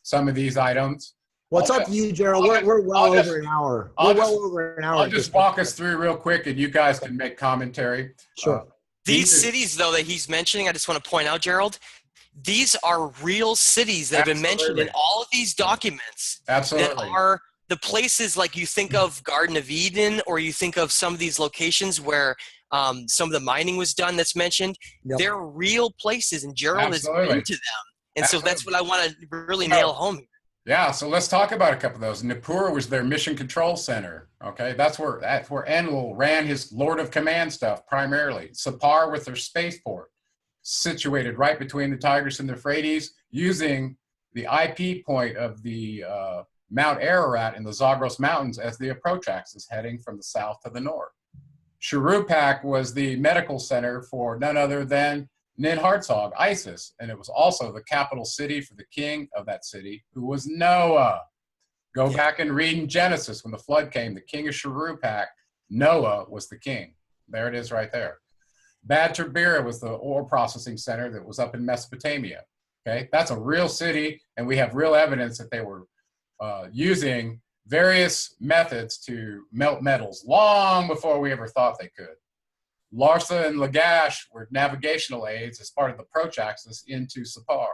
Speaker 1: some of these items.
Speaker 2: What's up to you, Gerald? We're well over an hour.
Speaker 1: I'll just walk us through real quick, and you guys can make commentary.
Speaker 2: Sure.
Speaker 3: These cities, though, that he's mentioning, I just want to point out, Gerald, these are real cities that have been mentioned in all of these documents.
Speaker 1: Absolutely.
Speaker 3: That are the places like you think of Garden of Eden, or you think of some of these locations where some of the mining was done that's mentioned. Yep. They're real places, and Gerald has been to them. And so that's what I want to really nail home.
Speaker 1: Yeah, so let's talk about a couple of those. Nippur was their mission control center. Okay, that's where Enlil ran his Lord of Command stuff primarily. Sippar with their spaceport, situated right between the Tigris and the Euphrates, using the IP point of the Mount Ararat in the Zagros Mountains as the approach axis, heading from the south to the north. Shuruppak was the medical center for none other than Nin-Hartzog, Isis, and it was also the capital city for the king of that city, who was Noah. Go back and read in Genesis, when the flood came, the king of Shuruppak, Noah was the king. There it is right there. Bad Tiberias was the ore processing center that was up in Mesopotamia. Okay, that's a real city, and we have real evidence that they were using various methods to melt metals long before we ever thought they could. Larsa and Lagash were navigational aids as part of the approach axis into Sippar.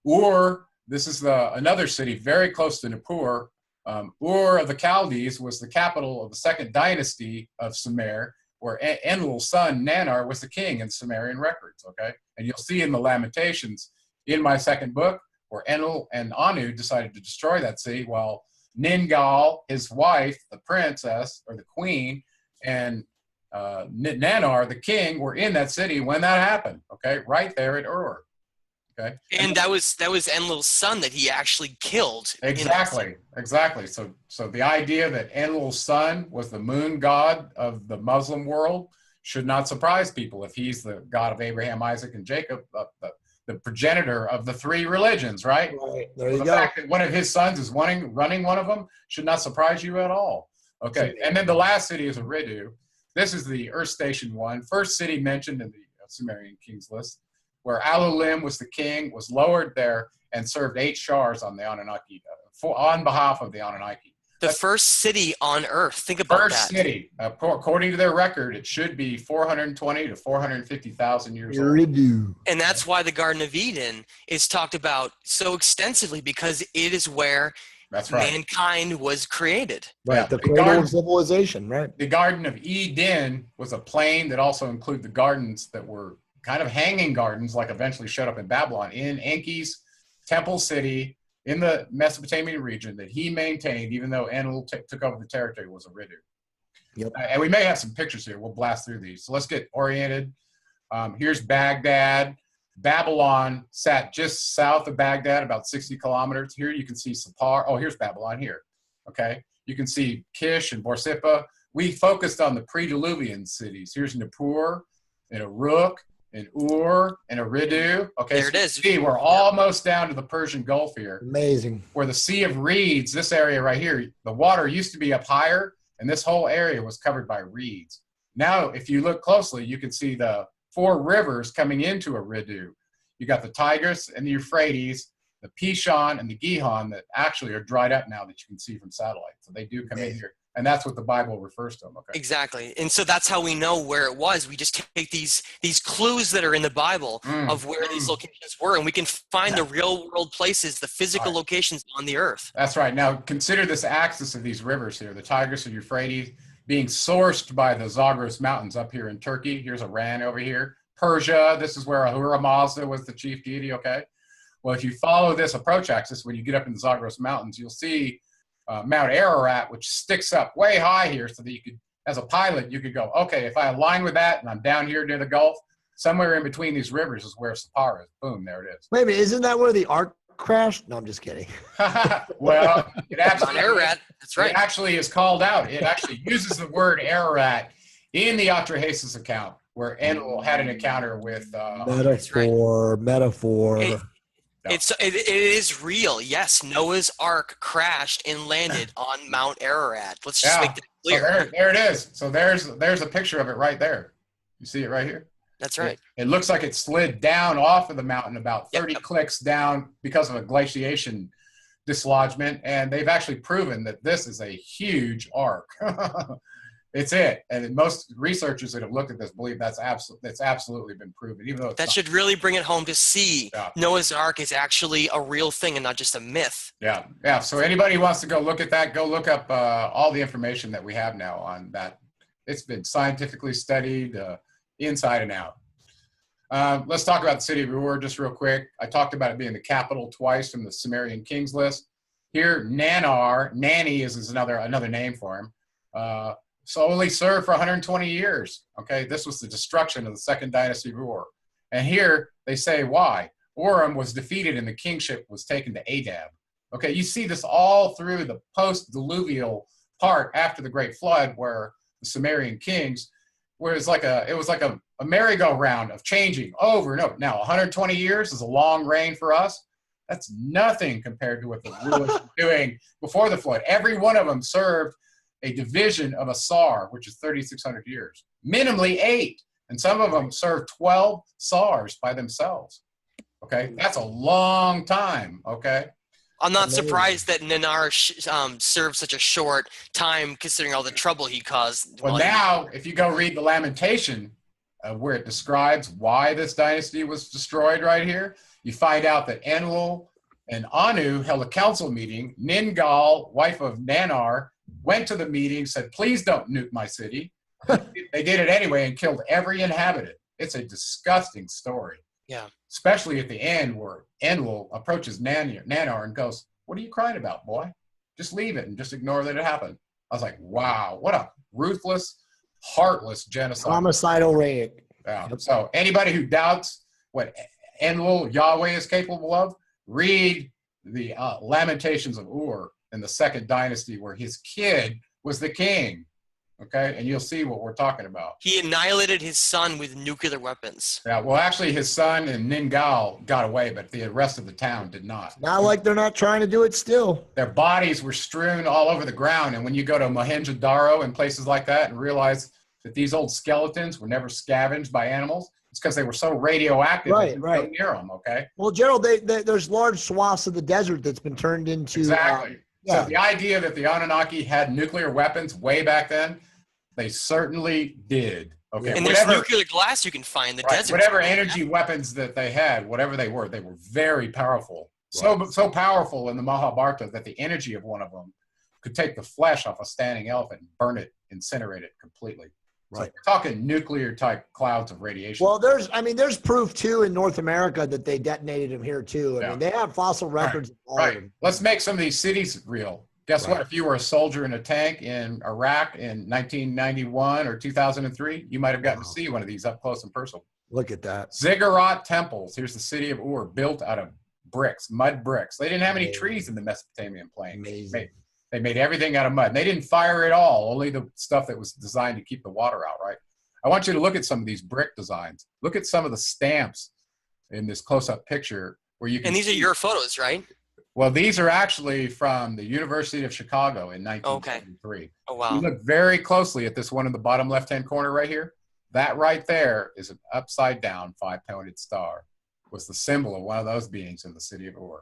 Speaker 1: Ur, this is another city very close to Nippur. Ur of the Chaldees was the capital of the second dynasty of Sumer, where Enlil's son Nanar was the king in Sumerian records. Okay, and you'll see in the Lamentations in my second book where Enlil and Anu decided to destroy that city, while Ningal, his wife, the princess or the queen, and Nanar, the king, were in that city when that happened. Okay, right there at Ur. Okay,
Speaker 3: and that was Enlil's son that he actually killed.
Speaker 1: Exactly. So the idea that Enlil's son was the moon god of the Muslim world should not surprise people if he's the God of Abraham, Isaac, and Jacob, the progenitor of the three religions. Right.
Speaker 2: There you
Speaker 1: the
Speaker 2: go.
Speaker 1: fact that one of his sons is running one of them should not surprise you at all. Okay, and then the last city is Eridu. This is the Earth Station 1, first city mentioned in the Sumerian kings list, where Alulim was the king, was lowered there, and served 8 shars on the Anunnaki, on behalf of the Anunnaki.
Speaker 3: The first city on Earth. Think about that.
Speaker 1: First city. According to their record, it should be 420 to 450,000 years old.
Speaker 2: Eridu.
Speaker 3: And that's why the Garden of Eden is talked about so extensively, because it is where mankind was created.
Speaker 2: Right,
Speaker 1: yeah,
Speaker 2: the cradle of civilization, right?
Speaker 1: The Garden of Eden was a plain that also included the gardens that were kind of hanging gardens, like eventually showed up in Babylon, in Enki's temple city in the Mesopotamian region that he maintained, even though Enlil took over the territory, was Eridu.
Speaker 2: Yep.
Speaker 1: And we may have some pictures here. We'll blast through these. So let's get oriented. Here's Baghdad. Babylon sat just south of Baghdad, about 60 kilometers. Here you can see Sippar. Oh, here's Babylon here. Okay. You can see Kish and Borsippa. We focused on the pre-Diluvian cities. Here's Nippur and Uruk and Ur and Eridu. Okay.
Speaker 3: There it is.
Speaker 1: See, we're almost down to the Persian Gulf here.
Speaker 2: Amazing.
Speaker 1: Where the Sea of Reeds, this area right here, the water used to be up higher, and this whole area was covered by reeds. Now, if you look closely, you can see the 4 rivers coming into Eridu. You got the Tigris and the Euphrates, the Pishon and the Gihon that actually are dried up now that you can see from satellite. So they do come in here. And that's what the Bible refers to them. Okay.
Speaker 3: Exactly. And so that's how we know where it was. We just take these clues that are in the Bible of where these locations were, and we can find the real world places, the physical locations on the earth.
Speaker 1: That's right. Now consider this axis of these rivers here, the Tigris and Euphrates, being sourced by the Zagros Mountains up here in Turkey. Here's Iran over here. Persia, this is where Ahura Mazda was the chief deity, okay? Well, if you follow this approach axis, when you get up in the Zagros Mountains, you'll see Mount Ararat, which sticks up way high here, so that you could, as a pilot, you could go, okay, if I align with that and I'm down here near the Gulf, somewhere in between these rivers is where Sippar is. Boom, there it is.
Speaker 2: Wait a minute, isn't that where the Ark crashed? No, I'm just kidding.
Speaker 1: Well, it
Speaker 3: On
Speaker 1: absolutely,
Speaker 3: Ararat. That's right.
Speaker 1: it actually is called out. It actually uses the word Ararat in the Atrahasis account, where Enlil had an encounter with.
Speaker 2: Metaphor.
Speaker 3: It is real. Yes, Noah's Ark crashed and landed on Mount Ararat. Let's just make that clear.
Speaker 1: So there it is. So there's a picture of it right there. You see it right here?
Speaker 3: That's right.
Speaker 1: It looks like it slid down off of the mountain about 30 clicks down because of a glaciation dislodgement, and they've actually proven that this is a huge ark. It's it, and most researchers that have looked at this believe that's absolutely been proven. Even though
Speaker 3: that should really bring it home to see Noah's Ark is actually a real thing and not just a myth.
Speaker 1: Yeah. So anybody who wants to go look at that, go look up all the information that we have now on that. It's been scientifically studied inside and out. Let's talk about the city of Ur just real quick. I talked about it being the capital twice from the Sumerian kings list. Here, Nani is another name for him. So only served for 120 years. Okay, this was the destruction of the second dynasty of Ur. And here they say why. Urim was defeated and the kingship was taken to Adab. Okay, you see this all through the post-diluvial part after the Great Flood, where the Sumerian kings, where it was like a merry-go-round of changing over and over. Now, 120 years is a long reign for us. That's nothing compared to what the rulers were doing before the flood. Every one of them served a division of a sar, which is 3,600 years, minimally 8. And some of them served 12 sars by themselves. Okay, that's a long time. Okay.
Speaker 3: I'm not surprised that Nanar served such a short time, considering all the trouble he caused.
Speaker 1: Well, now, if you go read the Lamentation, where it describes why this dynasty was destroyed right here, you find out that Enlil and Anu held a council meeting. Ningal, wife of Nanar, went to the meeting, said, please don't nuke my city. They did it anyway and killed every inhabitant. It's a disgusting story.
Speaker 3: Yeah.
Speaker 1: Especially at the end where Enlil approaches Nanar and goes, what are you crying about, boy? Just leave it and just ignore that it happened. I was like, wow, what a ruthless, heartless genocide.
Speaker 2: Homicidal raid.
Speaker 1: Yeah. So anybody who doubts what Enlil, Yahweh, is capable of, read the Lamentations of Ur in the second dynasty where his kid was the king. Okay, and you'll see what we're talking about.
Speaker 3: He annihilated his son with nuclear weapons.
Speaker 1: Yeah, well, actually, his son and Ningal got away, but the rest of the town did not.
Speaker 2: Not like they're not trying to do it still.
Speaker 1: Their bodies were strewn all over the ground, and when you go to Mohenjo-Daro and places like that and realize that these old skeletons were never scavenged by animals, it's because they were so radioactive that you couldn't near them, okay?
Speaker 2: Well, Gerald, there's large swaths of the desert that's been turned into...
Speaker 1: Exactly. So the idea that the Anunnaki had nuclear weapons way back then, they certainly did. Okay.
Speaker 3: And there's nuclear glass you can find in the desert.
Speaker 1: Whatever energy weapons that they had, whatever they were very powerful. Right. So powerful in the Mahabharata that the energy of one of them could take the flesh off a standing elephant and burn it, incinerate it completely. Right. So we're talking nuclear type clouds of radiation.
Speaker 2: Well, there's proof too in North America that they detonated them here too. I mean, they have fossil records.
Speaker 1: Right. Let's make some of these cities real. Guess what? If you were a soldier in a tank in Iraq in 1991 or 2003, you might have gotten to see one of these up close and personal.
Speaker 2: Look at that.
Speaker 1: Ziggurat temples. Here's the city of Ur, built out of bricks, mud bricks. They didn't have any trees in the Mesopotamian plain.
Speaker 2: Amazing.
Speaker 1: They made everything out of mud. They didn't fire at all, only the stuff that was designed to keep the water out, right? I want you to look at some of these brick designs. Look at some of the stamps in this close-up picture where you can
Speaker 3: And these are your photos, right?
Speaker 1: Well, these are actually from the University of Chicago in 1973.
Speaker 3: Okay. Oh, wow.
Speaker 1: You look very closely at this one in the bottom left-hand corner right here. That right there is an upside-down five-pointed star. Was the symbol of one of those beings in the city of Ur.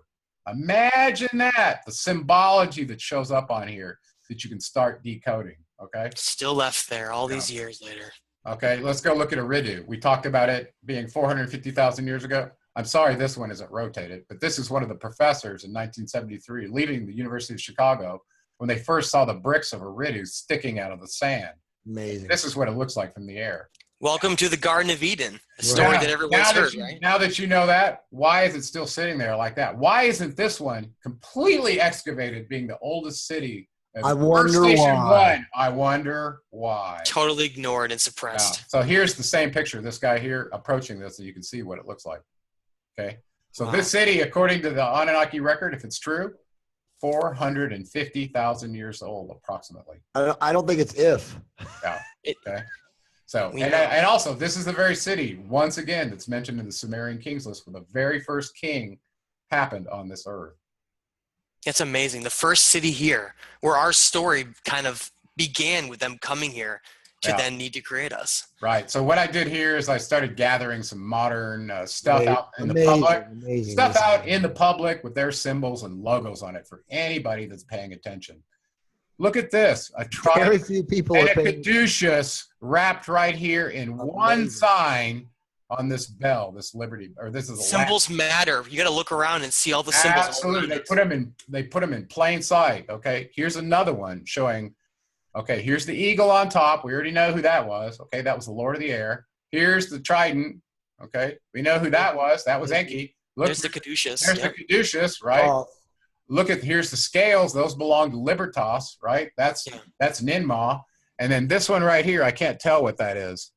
Speaker 1: Imagine that, the symbology that shows up on here that you can start decoding, okay?
Speaker 3: Still left there all these years later.
Speaker 1: Okay, let's go look at Eridu. We talked about it being 450,000 years ago. I'm sorry this one isn't rotated, but this is one of the professors in 1973 leaving the University of Chicago when they first saw the bricks of Eridu sticking out of the sand.
Speaker 2: Amazing.
Speaker 1: This is what it looks like from the air.
Speaker 3: Welcome to the Garden of Eden, a story that everyone's heard, right?
Speaker 1: Now that you know that, why is it still sitting there like that? Why isn't this one completely excavated, being the oldest city?
Speaker 2: I wonder why.
Speaker 1: I wonder why.
Speaker 3: Totally ignored and suppressed.
Speaker 1: So here's the same picture. This guy here approaching this, so you can see what it looks like. Okay. So
Speaker 3: Wow.
Speaker 1: this city, according to the Anunnaki record, if it's true, 450,000 years old, approximately.
Speaker 2: I don't think it's if.
Speaker 1: Yeah.
Speaker 3: It-
Speaker 1: Okay. So,
Speaker 3: We
Speaker 1: and,
Speaker 3: know.
Speaker 1: and also, this is the very city, once again, that's mentioned in the Sumerian kings list, where the very first king happened on this earth.
Speaker 3: It's amazing. The first city here, where our story kind of began with them coming here to
Speaker 1: Yeah.
Speaker 3: then need to create us.
Speaker 1: Right. So what I did here is I started gathering some modern stuff out in the public,
Speaker 2: Amazing.
Speaker 1: stuff out in the public with their symbols and logos on it for anybody that's paying attention. Look at this. A
Speaker 2: Very
Speaker 1: trident
Speaker 2: few people
Speaker 1: and
Speaker 2: are
Speaker 1: a
Speaker 2: paying.
Speaker 1: caduceus wrapped right here in one
Speaker 2: Amazing.
Speaker 1: sign on this bell, this liberty, or this is a
Speaker 3: Symbols matter. You got to look around and see all the symbols.
Speaker 1: Absolutely. They put them in plain sight. Okay. Here's another one showing, okay, here's the eagle on top. We already know who that was. Okay. That was the Lord of the Air. Here's the trident. Okay. We know who that was. That was Enki. Look,
Speaker 3: There's the caduceus.
Speaker 1: there's
Speaker 3: Yep.
Speaker 1: the caduceus, right?
Speaker 2: Oh,
Speaker 1: Look at, here's the scales. Those belong to Libertas, right? That's Ninmah. And then this one right here, I can't tell what that is.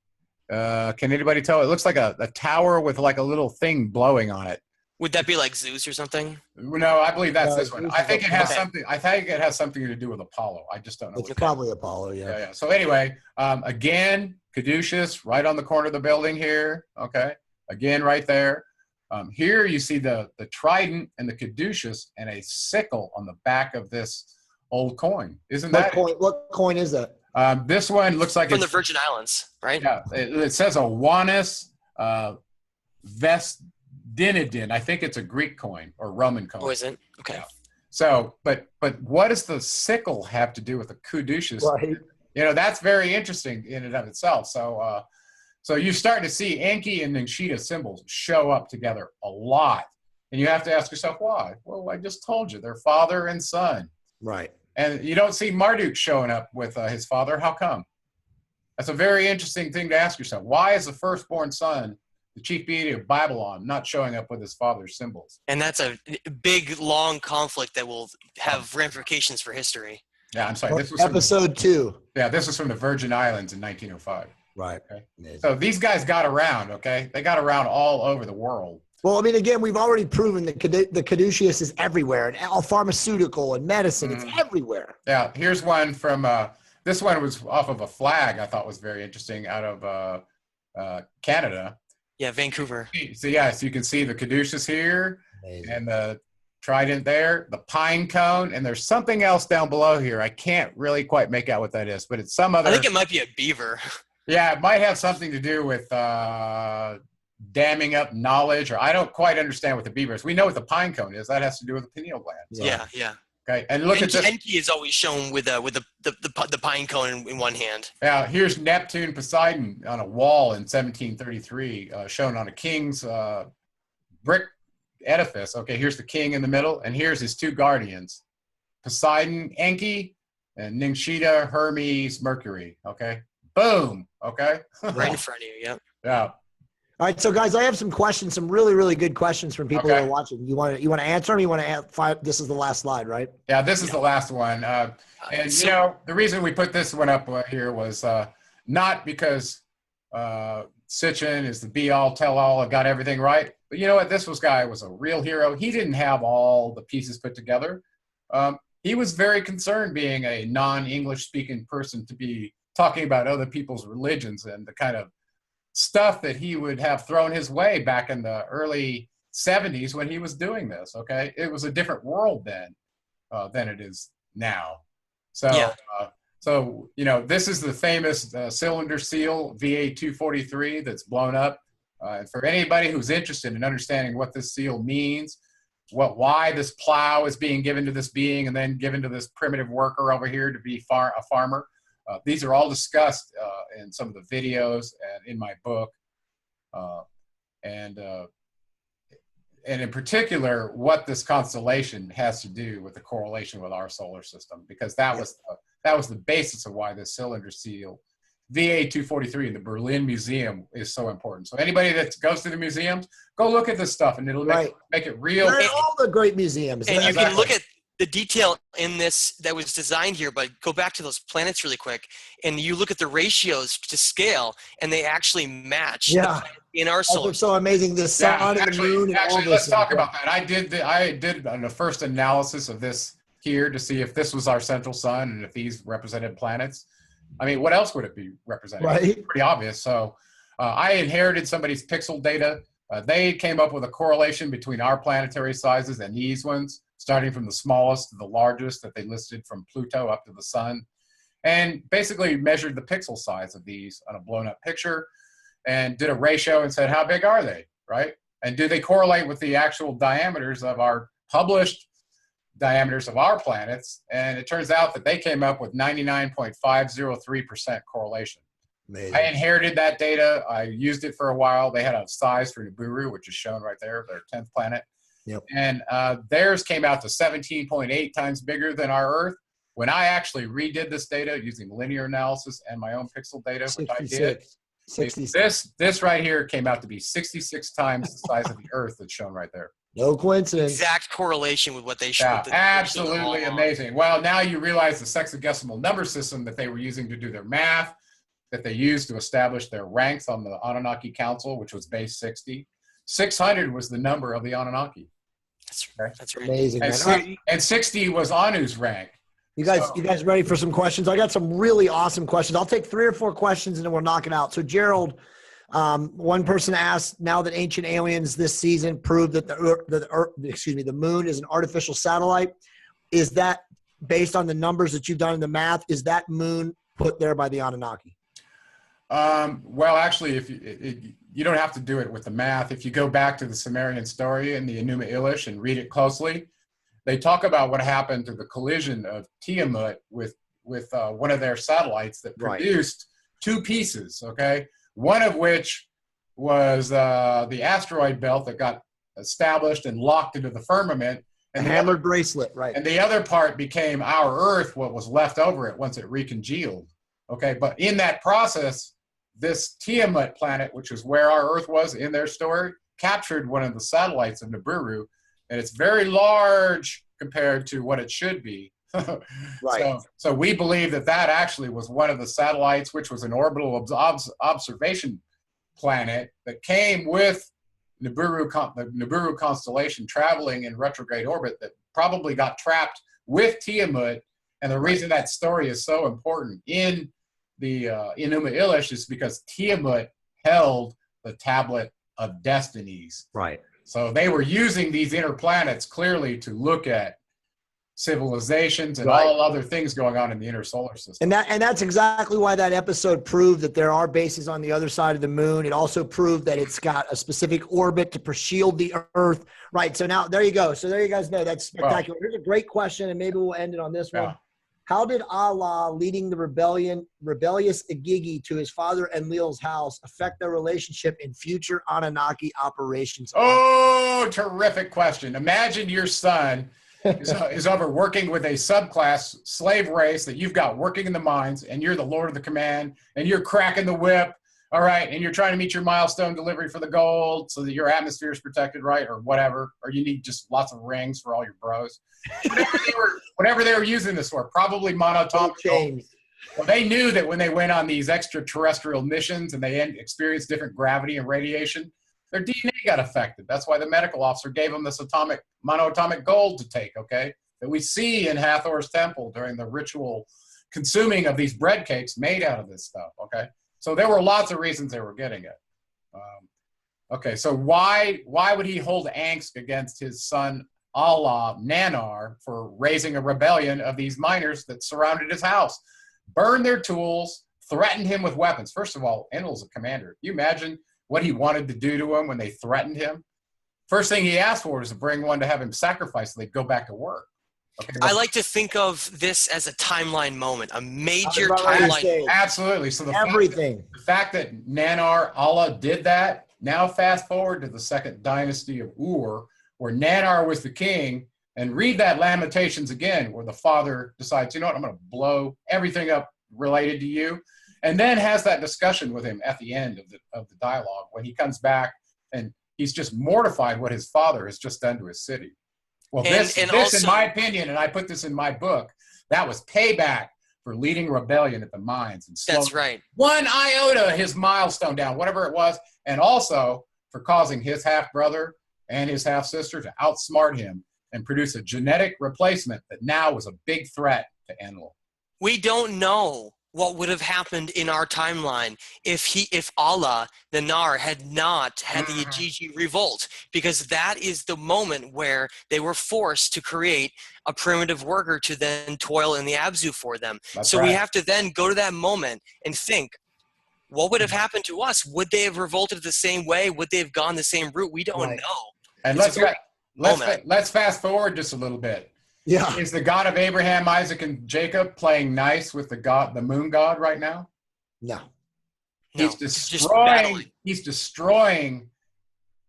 Speaker 1: Can anybody tell? It looks like a tower with like a little thing blowing on it.
Speaker 3: Would that be like Zeus or something?
Speaker 1: No, I believe that's
Speaker 2: No,
Speaker 1: this one.
Speaker 2: Zeus
Speaker 1: I
Speaker 2: is
Speaker 1: think it has
Speaker 3: okay.
Speaker 1: something. I think it has something to do with Apollo. I just don't know.
Speaker 2: it's
Speaker 1: what
Speaker 2: probably Apollo.
Speaker 1: yeah, yeah. So anyway, again, caduceus right on the corner of the building here. Okay, again right there. Here you see the trident and the caduceus and a sickle on the back of this old coin. Isn't that?
Speaker 2: What coin is that?
Speaker 1: This one looks like
Speaker 3: From the
Speaker 1: it's,
Speaker 3: Virgin Islands, right?
Speaker 1: yeah. It says Awanis Vesdinidin. I think it's a Greek coin or Roman coin.
Speaker 3: Oh, is it? Okay.
Speaker 1: Yeah. So, but what does the sickle have to do with the caduceus?
Speaker 2: Right.
Speaker 1: You know, that's very interesting in and of itself. So, so you start to see Enki and Ningshita symbols show up together a lot. And you have to ask yourself, why? Well, I just told you, they're father and son.
Speaker 2: Right.
Speaker 1: And you don't see Marduk showing up with his father. How come? That's a very interesting thing to ask yourself. Why is the firstborn son, the chief deity of Babylon, not showing up with his father's symbols?
Speaker 3: And that's a big, long conflict that will have ramifications for history.
Speaker 1: Yeah, I'm sorry. This was
Speaker 2: Episode 2.
Speaker 1: this was from the Virgin Islands in 1905.
Speaker 2: Right.
Speaker 1: Okay.
Speaker 2: Amazing.
Speaker 1: So these guys got around, okay? They got around all over the world.
Speaker 2: Well, I mean, again, we've already proven that the caduceus is everywhere, and all pharmaceutical and medicine. It's everywhere.
Speaker 1: Yeah, here's one from, this one was off of a flag I thought was very interesting out of Canada.
Speaker 3: Yeah, Vancouver.
Speaker 1: So yeah, so you can see the caduceus here
Speaker 2: Amazing.
Speaker 1: and the trident there, the pine cone, and there's something else down below here. I can't really quite make out what that is, but it's some other.
Speaker 3: I think it might be a beaver.
Speaker 1: Yeah, it might have something to do with damming up knowledge, or I don't quite understand what the beaver is. We know what the pine cone is. That has to do with the pineal gland. So,
Speaker 3: Yeah.
Speaker 1: Okay, and look at this.
Speaker 3: Enki is always shown with the pine cone in one hand.
Speaker 1: Now, here's Neptune Poseidon on a wall in 1733, shown on a king's brick edifice. Okay, here's the king in the middle, and here's his two guardians, Poseidon, Enki, and Ningshita, Hermes, Mercury. Okay, boom. Okay,
Speaker 3: Right in front of you, yeah.
Speaker 1: yeah.
Speaker 2: All right, so guys, I have some questions, some really, really good questions from people
Speaker 1: Okay.
Speaker 2: who are watching. You want to answer them? You want to this is the last slide, right?
Speaker 1: Yeah, this is the last one. And,
Speaker 3: So-
Speaker 1: you know, the reason we put this one up here was not because Sitchin is the be-all, tell-all, got everything right. But you know what? This guy was a real hero. He didn't have all the pieces put together. He was very concerned, being a non-English speaking person, to be talking about other people's religions and the kind of stuff that he would have thrown his way back in the early 70s when he was doing this. Okay, it was a different world then than it is now. So,
Speaker 3: Yeah.
Speaker 1: So you know, this is the famous cylinder seal VA-243 that's blown up. And for anybody who's interested in understanding what this seal means, why this plow is being given to this being and then given to this primitive worker over here to be a farmer. These are all discussed in some of the videos and in my book, and in particular, what this constellation has to do with the correlation with our solar system, because that was the basis of why this cylinder seal VA-243 in the Berlin Museum is so important. So anybody that goes to the museums, go look at this stuff, and it'll make it real.
Speaker 2: They're in all the great museums.
Speaker 3: And you
Speaker 1: Exactly.
Speaker 3: can look at the detail in this that was designed here, but go back to those planets really quick, and you look at the ratios to scale, and they actually match the
Speaker 2: Yeah.
Speaker 3: planets in our solar
Speaker 2: That's so amazing. The sun and the moon and all this.
Speaker 1: Let's talk about that. I did the first analysis of this here to see if this was our central sun and if these represented planets. I mean, what else would it be representing?
Speaker 2: Right.
Speaker 1: It's pretty obvious. So I inherited somebody's pixel data. They came up with a correlation between our planetary sizes and these ones, starting from the smallest to the largest that they listed from Pluto up to the sun, and basically measured the pixel size of these on a blown up picture and did a ratio and said, how big are they, right? And do they correlate with the actual diameters of our published diameters of our planets? And it turns out that they came up with 99.503% correlation.
Speaker 2: Amazing.
Speaker 1: I inherited that data. I used it for a while. They had a size for Nibiru, which is shown right there, their 10th planet.
Speaker 2: Yep.
Speaker 1: And theirs came out to 17.8 times bigger than our Earth. When I actually redid this data using linear analysis and my own pixel data, which I did,
Speaker 2: 66.
Speaker 1: this right here came out to be 66 times the size of the Earth that's shown right there.
Speaker 2: No coincidence.
Speaker 3: Exact correlation with what they showed.
Speaker 1: Yeah, absolutely amazing. Well, now you realize the sexagesimal number system that they were using to do their math, that they used to establish their ranks on the Anunnaki Council, which was base 60. 600 was the number of the Anunnaki.
Speaker 3: That's right.
Speaker 2: Amazing.
Speaker 1: And 60 was Anu's rank.
Speaker 2: You guys ready for some questions? I got some really awesome questions. I'll take 3 or 4 questions and then we'll knock it out. So Gerald, one person asked, now that Ancient Aliens this season proved that the moon is an artificial satellite, is that based on the numbers that you've done in the math, is that moon put there by the Anunnaki?
Speaker 1: Well, actually, if you don't have to do it with the math. If you go back to the Sumerian story in the Enuma Elish and read it closely, they talk about what happened to the collision of Tiamat with one of their satellites that produced 2 pieces, okay? One of which was the asteroid belt that got established and locked into the firmament.
Speaker 2: And the hammered bracelet, right.
Speaker 1: And the other part became our Earth, what was left over it once it recongealed, okay? But in that process, this Tiamat planet, which is where our Earth was in their story, captured one of the satellites of Nibiru, and it's very large compared to what it should be.
Speaker 2: Right.
Speaker 1: So we believe that actually was one of the satellites, which was an orbital observation planet that came with the Nibiru constellation traveling in retrograde orbit that probably got trapped with Tiamat. And the reason that story is so important in the Enuma Elish is because Tiamat held the Tablet of Destinies.
Speaker 2: Right.
Speaker 1: So they were using these inner planets clearly to look at civilizations and all other things going on in the inner solar system.
Speaker 2: And that's exactly why that episode proved that there are bases on the other side of the moon. It also proved that it's got a specific orbit to shield the Earth. Right. So now there you go. So there you guys know that's spectacular. Here's a great question, and maybe we'll end it on this one. How did Allah leading the rebellious Igigi to his father Enlil's house affect their relationship in future Anunnaki operations?
Speaker 1: Oh, terrific question. Imagine your son is over working with a subclass slave race that you've got working in the mines, and you're the Lord of the command, and you're cracking the whip, all right, and you're trying to meet your milestone delivery for the gold so that your atmosphere is protected, right, or whatever, or you need just lots of rings for all your bros. Whatever they were using this for, probably monatomic gold. Well, they knew that when they went on these extraterrestrial missions and they experienced different gravity and radiation, their DNA got affected. That's why the medical officer gave them this monoatomic gold to take, okay, that we see in Hathor's temple during the ritual consuming of these bread cakes made out of this stuff, okay? So there were lots of reasons they were getting it. Okay, so why would he hold angst against his son Allah, Nanar, for raising a rebellion of these miners that surrounded his house? Burned their tools, threatened him with weapons. First of all, Enlil's a commander. Can you imagine what he wanted to do to him when they threatened him? First thing he asked for was to bring one to have him sacrificed so they'd go back to work. Okay,
Speaker 3: I like to think of this as a timeline moment, a major timeline moment.
Speaker 1: Absolutely. So the fact that Nanar, Allah did that, now fast forward to the second dynasty of Ur, where Nanar was the king, and read that Lamentations again, where the father decides, you know what, I'm going to blow everything up related to you, and then has that discussion with him at the end of the dialogue when he comes back and he's just mortified what his father has just done to his city. Well,
Speaker 3: And
Speaker 1: this
Speaker 3: also,
Speaker 1: in my opinion, and I put this in my book, that was payback for leading rebellion at the mines and slowing
Speaker 3: that's right.
Speaker 1: one iota his milestone down, whatever it was, and also for causing his half-brother and his half-sister to outsmart him and produce a genetic replacement that now was a big threat to Enlil.
Speaker 3: We don't know what would have happened in our timeline if Allah, the Nar, had not had the Ajiji revolt, because that is the moment where they were forced to create a primitive worker to then toil in the Abzu for them.
Speaker 1: That's
Speaker 3: so
Speaker 1: right.
Speaker 3: we have to then go to that moment and think, what would have happened to us? Would they have revolted the same way? Would they have gone the same route? We don't
Speaker 2: Right.
Speaker 3: know.
Speaker 1: And
Speaker 3: It's
Speaker 1: let's fast forward just a little bit.
Speaker 2: Yeah.
Speaker 1: Is the God of Abraham, Isaac, and Jacob playing nice with the moon god right now?
Speaker 2: No.
Speaker 3: No,
Speaker 1: He's
Speaker 3: just
Speaker 1: destroying.
Speaker 3: battling.
Speaker 1: He's destroying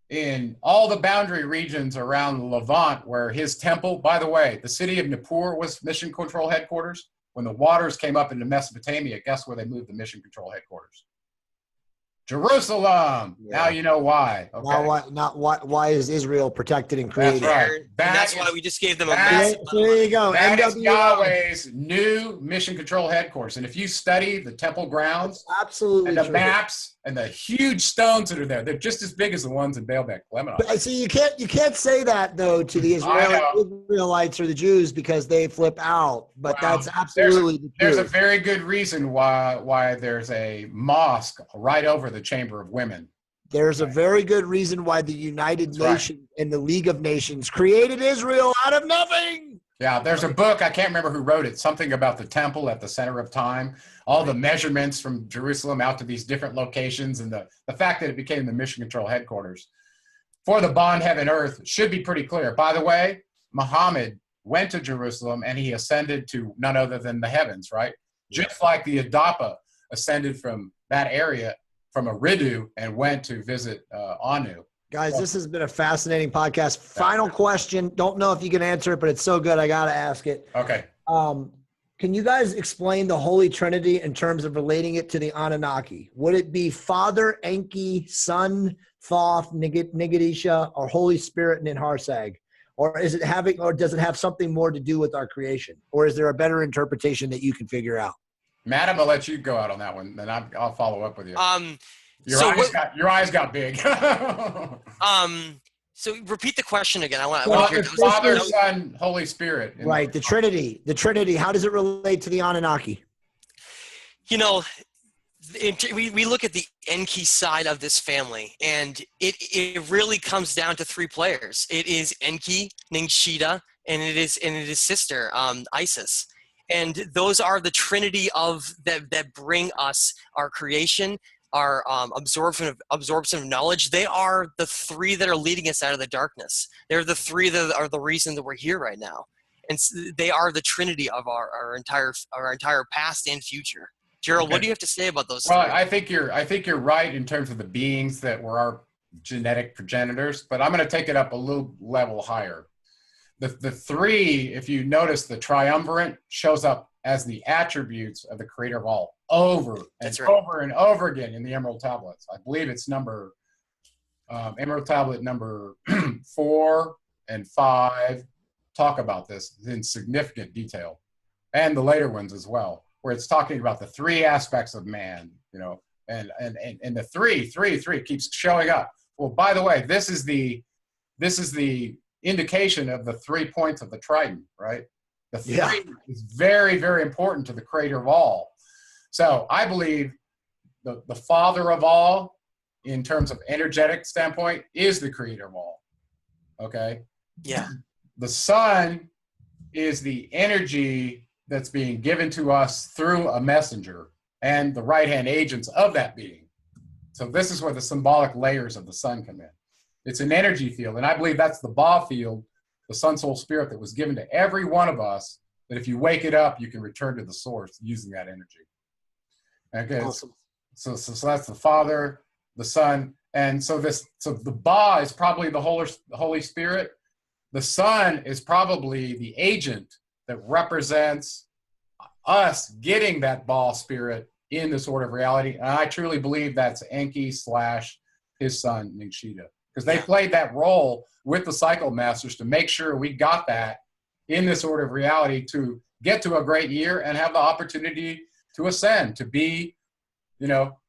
Speaker 1: in all the boundary regions around Levant, where his temple. By the way, the city of Nippur was mission control headquarters. When the waters came up into Mesopotamia, guess where they moved the mission control headquarters? Jerusalem.
Speaker 2: Yeah.
Speaker 1: Now you know why. Okay.
Speaker 2: Why is Israel protected and created?
Speaker 1: That's right.
Speaker 3: And that's why we just gave them a
Speaker 1: that-
Speaker 3: massive
Speaker 2: So there you go.
Speaker 1: That is
Speaker 2: NWO.
Speaker 1: Yahweh's new mission control headquarters. And if you study the temple grounds
Speaker 2: Absolutely
Speaker 1: and the
Speaker 2: true.
Speaker 1: maps and the huge stones that are there, they're just as big as the ones in Baalbek, Lebanon.
Speaker 2: But, see, you can't say that though to the Israelites or the Jews because they flip out. But
Speaker 1: Well,
Speaker 2: that's absolutely the
Speaker 1: There's a
Speaker 2: truth.
Speaker 1: very good reason why there's a mosque right over the Chamber of Women.
Speaker 2: There's a very good reason why the United
Speaker 1: That's right.
Speaker 2: Nations and the League of Nations created Israel out of nothing.
Speaker 1: Yeah, there's a book, I can't remember who wrote it, something about the temple at the center of time, all the measurements from Jerusalem out to these different locations, and the fact that it became the mission control headquarters for the bond heaven earth should be pretty clear. By the way, Muhammad went to Jerusalem and he ascended to none other than the heavens, right? Just like the Adapa ascended from that area, from Eridu, and went to visit Anu.
Speaker 2: Guys, this has been a fascinating podcast. Final question. Don't know if you can answer it, but it's so good I got to ask it.
Speaker 1: Okay.
Speaker 2: Can you guys explain the Holy Trinity in terms of relating it to the Anunnaki? Would it be Father, Enki, Son, Thoth, Nigadisha, or Holy Spirit, Ninharsag? Or does it have something more to do with our creation? Or is there a better interpretation that you can figure out?
Speaker 1: Madam, I'll let you go out on that one, then I'll follow up with you. Your eyes got big.
Speaker 3: So repeat the question again. I want
Speaker 2: Well,
Speaker 3: to hear
Speaker 1: Father, Son, Holy Spirit.
Speaker 2: Right, the Trinity. The Trinity, how does it relate to the Anunnaki?
Speaker 3: You know, we look at the Enki side of this family, and it really comes down to three players. It is Enki, Ningshita, and it is his sister, Isis. And those are the trinity of that bring us our creation, our absorption of knowledge. They are the three that are leading us out of the darkness. They're the three that are the reason that we're here right now, and they are the trinity of our entire past and future. Gerald, what do you have to say about those?
Speaker 1: Well,
Speaker 3: three?
Speaker 1: I think you're right in terms of the beings that were our genetic progenitors, but I'm going to take it up a little level higher. The three, if you notice, the triumvirate shows up as the attributes of the creator of all over and over again in the Emerald Tablets. I believe it's Emerald Tablet number 4 and 5 talk about this in significant detail, and the later ones as well, where it's talking about the three aspects of man, and the three keeps showing up. Well, by the way, this is the indication of the 3 points of the trident, right? The three is very, very important to the creator of all. So I believe the father of all, in terms of energetic standpoint, is the creator of all. Okay?
Speaker 3: Yeah.
Speaker 1: The son is the energy that's being given to us through a messenger and the right-hand agents of that being. So this is where the symbolic layers of the sun come in. It's an energy field, and I believe that's the Ba field, the sun, soul, spirit that was given to every one of us, that if you wake it up, you can return to the source using that energy. Okay,
Speaker 2: Awesome.
Speaker 1: So that's the Father, the Son, and so the Ba is probably the Holy Spirit. The Son is probably the agent that represents us getting that Ba spirit in this order of reality. And I truly believe that's Enki / his son, Ningshita. because they played that role with the cycle masters to make sure we got that in this order of reality to get to a great year and have the opportunity to ascend, to be, you know,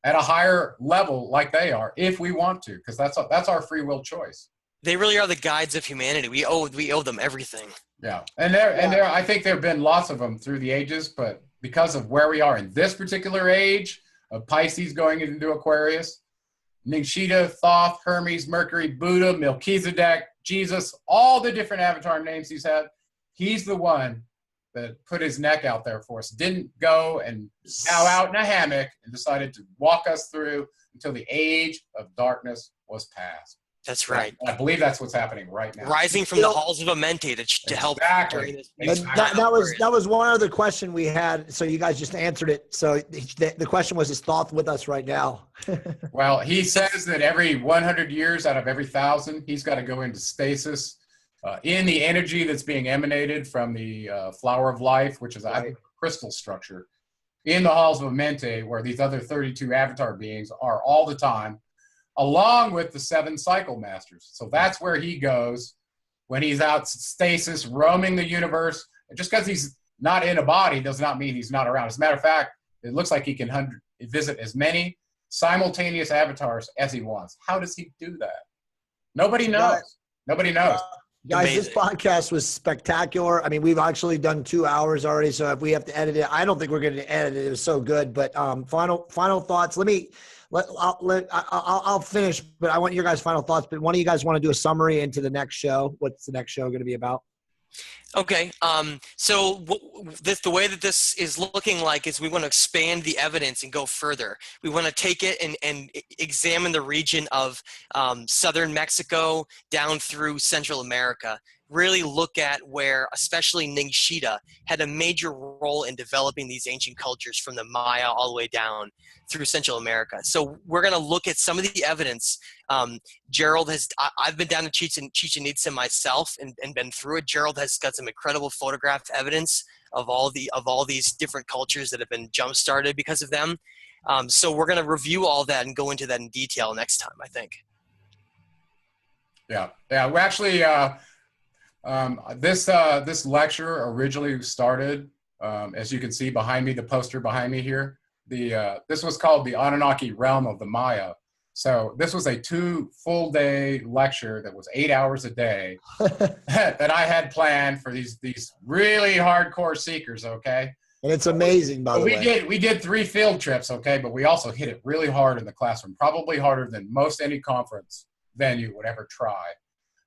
Speaker 1: at a higher level like they are, if we want to, because that's our free will choice.
Speaker 3: They really are the guides of humanity. We owe them everything.
Speaker 1: Yeah, and I think there have been lots of them through the ages, but because of where we are in this particular age of Pisces going into Aquarius, Ningshita, Thoth, Hermes, Mercury, Buddha, Melchizedek, Jesus, all the different avatar names he's had, he's the one that put his neck out there for us, didn't go and bow out in a hammock, and decided to walk us through until the age of darkness was past.
Speaker 3: That's right.
Speaker 1: I believe that's what's happening right now.
Speaker 3: Rising from the halls of Amente to help during this.
Speaker 2: That was one other question we had, so you guys just answered it. So the question was, is Thoth with us right now?
Speaker 1: Well, he says that every 100 years out of every 1,000, he's got to go into stasis in the energy that's being emanated from the flower of life, which is a crystal structure, in the halls of Amente, where these other 32 avatar beings are all the time, along with the 7 cycle masters. So that's where he goes when he's out stasis, roaming the universe. And just because he's not in a body does not mean he's not around. As a matter of fact, it looks like he can visit as many simultaneous avatars as he wants. How does he do that? Nobody knows. Nobody knows.
Speaker 2: Guys,
Speaker 3: Amazing.
Speaker 2: This podcast was spectacular. I mean, we've actually done 2 hours already, so if we have to edit it, I don't think we're going to edit it. It was so good. But final thoughts. I'll finish, but I want your guys' final thoughts. But one of you guys want to do a summary into the next show? What's the next show going to be about?
Speaker 3: Okay. So the way that this is looking like is we want to expand the evidence and go further. We want to take it and examine the region of southern Mexico down through Central America. Really look at where, especially Ningshita, had a major role in developing these ancient cultures from the Maya all the way down through Central America. So we're going to look at some of the evidence. Gerald I've been down to Chichen Itza myself and been through it. Gerald has got some incredible photograph evidence of all these different cultures that have been jump-started because of them. So we're going to review all that and go into that in detail next time, I think.
Speaker 1: Yeah. We actually, this lecture originally started, as you can see behind me, the poster behind me here. This was called the Anunnaki Realm of the Maya. So this was a 2 full day lecture that was 8 hours a day that I had planned for these really hardcore seekers. Okay.
Speaker 2: And it's amazing, by the way.
Speaker 1: We did 3 field trips. Okay. But we also hit it really hard in the classroom, probably harder than most any conference venue would ever try.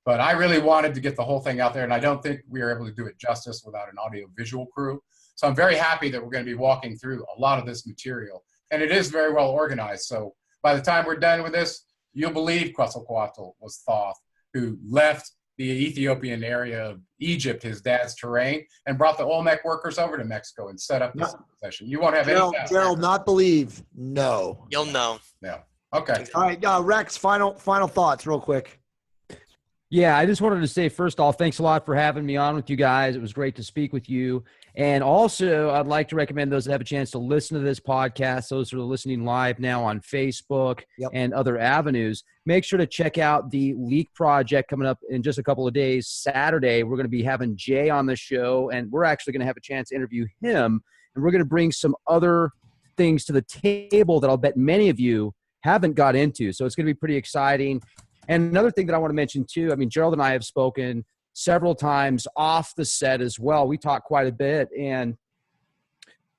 Speaker 1: But I really wanted to get the whole thing out there, and I don't think we were able to do it justice without an audio-visual crew. So I'm very happy that we're going to be walking through a lot of this material. And it is very well organized. So by the time we're done with this, you'll believe Quetzalcoatl was Thoth, who left the Ethiopian area of Egypt, his dad's terrain, and brought the Olmec workers over to Mexico and set up this session. You won't have any doubt.
Speaker 2: Gerald, not believe, no.
Speaker 3: You'll know.
Speaker 1: Yeah. Okay.
Speaker 2: All right, Rex, final thoughts real quick.
Speaker 4: Yeah, I just wanted to say, first off, thanks a lot for having me on with you guys. It was great to speak with you. And also, I'd like to recommend those that have a chance to listen to this podcast, those who are listening live now on Facebook and other avenues, make sure to check out the Leak Project coming up in just a couple of days. Saturday, we're going to be having Jay on the show, and we're actually going to have a chance to interview him. And we're going to bring some other things to the table that I'll bet many of you haven't got into. So it's going to be pretty exciting. And another thing that I want to mention too, I mean, Gerald and I have spoken several times off the set as well. We talk quite a bit, and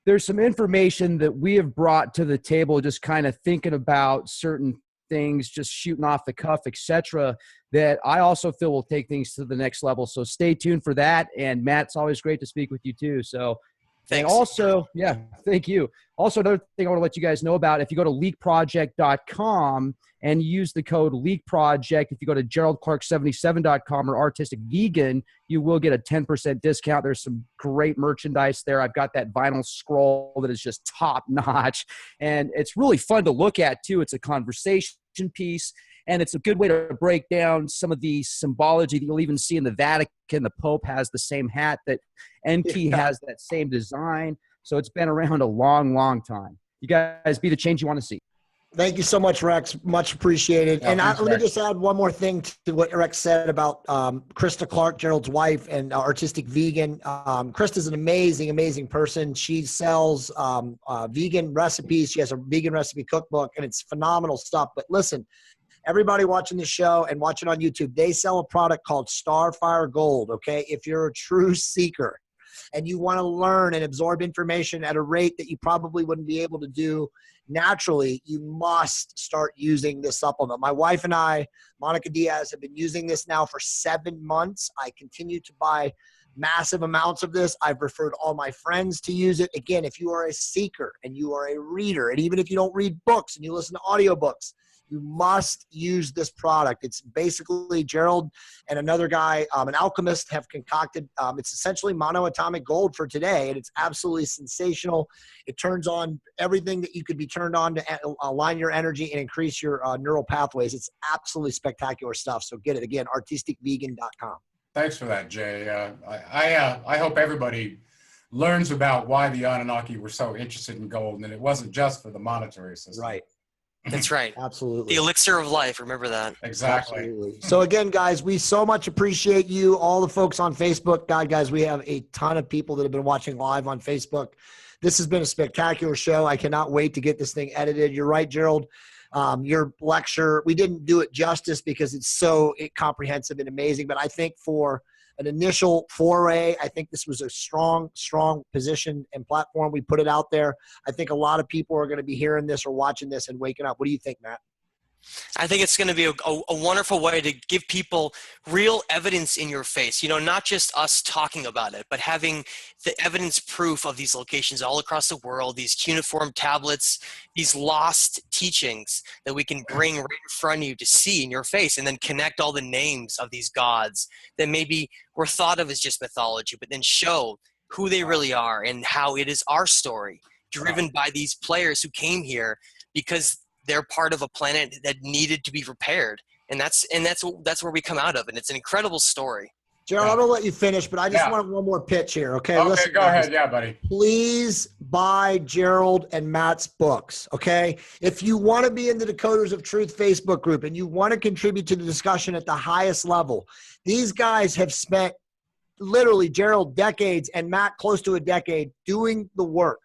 Speaker 4: there's some information that we have brought to the table, just kind of thinking about certain things, just shooting off the cuff, etc., that I also feel will take things to the next level. So stay tuned for that. And Matt, it's always great to speak with you too. So thanks. And also, yeah, thank you. Also, another thing I want to let you guys know about, if you go to leakproject.com and use the code LEAKPROJECT, if you go to geraldclark77.com or Artistic Vegan, you will get a 10% discount. There's some great merchandise there. I've got that vinyl scroll that is just top notch. And it's really fun to look at too. It's a conversation piece. And it's a good way to break down some of the symbology that you'll even see in the Vatican. The Pope has the same hat that Enki has, that same design. So it's been around a long, long time. You guys be the change you want to see.
Speaker 2: Thank you so much, Rex. Much appreciated.
Speaker 1: Yeah,
Speaker 2: And
Speaker 1: thanks,
Speaker 2: let me
Speaker 1: Rex.
Speaker 2: just add one more thing to what Rex said about Krista Clark, Gerald's wife and artistic vegan. Krista's an amazing, amazing person. She sells vegan recipes. She has a vegan recipe cookbook, and it's phenomenal stuff. But listen, everybody watching the show and watching on YouTube, they sell a product called Starfire Gold, okay? If you're a true seeker and you want to learn and absorb information at a rate that you probably wouldn't be able to do naturally, you must start using this supplement. My wife and I, Monica Diaz, have been using this now for 7 months. I continue to buy massive amounts of this. I've referred all my friends to use it. Again, if you are a seeker and you are a reader, and even if you don't read books and you listen to audiobooks, you must use this product. It's basically Gerald and another guy, an alchemist, have concocted. It's essentially monoatomic gold for today, and it's absolutely sensational. It turns on everything that you could be turned on to align your energy and increase your neural pathways. It's absolutely spectacular stuff. So get it. Again, artisticvegan.com.
Speaker 1: Thanks for that, Jay. I hope everybody learns about why the Anunnaki were so interested in gold, and it wasn't just for the monetary system.
Speaker 2: Right.
Speaker 3: That's right.
Speaker 2: Absolutely.
Speaker 3: The elixir of life. Remember that.
Speaker 1: Exactly.
Speaker 2: Absolutely. So again, guys, we so much appreciate you, all the folks on Facebook. God, guys, we have a ton of people that have been watching live on Facebook. This has been a spectacular show. I cannot wait to get this thing edited. You're right, Gerald. Your lecture, we didn't do it justice because it's so comprehensive and amazing. But I think for an initial foray, I think this was a strong, strong position and platform. We put it out there. I think a lot of people are going to be hearing this or watching this and waking up. What do you think, Matt?
Speaker 3: I think it's going to be a wonderful way to give people real evidence in your face, you know, not just us talking about it, but having the evidence proof of these locations all across the world, these cuneiform tablets, these lost teachings that we can bring right in front of you to see in your face, and then connect all the names of these gods that maybe were thought of as just mythology, but then show who they really are and how it is our story, driven by these players who came here because they're part of a planet that needed to be repaired. And that's where we come out of. And it's an incredible story.
Speaker 2: Gerald, I'm going to let you finish, but I just want one more pitch here. Okay.
Speaker 1: Okay,
Speaker 2: listen,
Speaker 1: go
Speaker 2: guys.
Speaker 1: ahead. Yeah, buddy.
Speaker 2: Please buy Gerald and Matt's books. Okay. If you want to be in the Decoders of Truth Facebook group and you want to contribute to the discussion at the highest level, these guys have spent literally, Gerald, decades, and Matt close to a decade doing the work,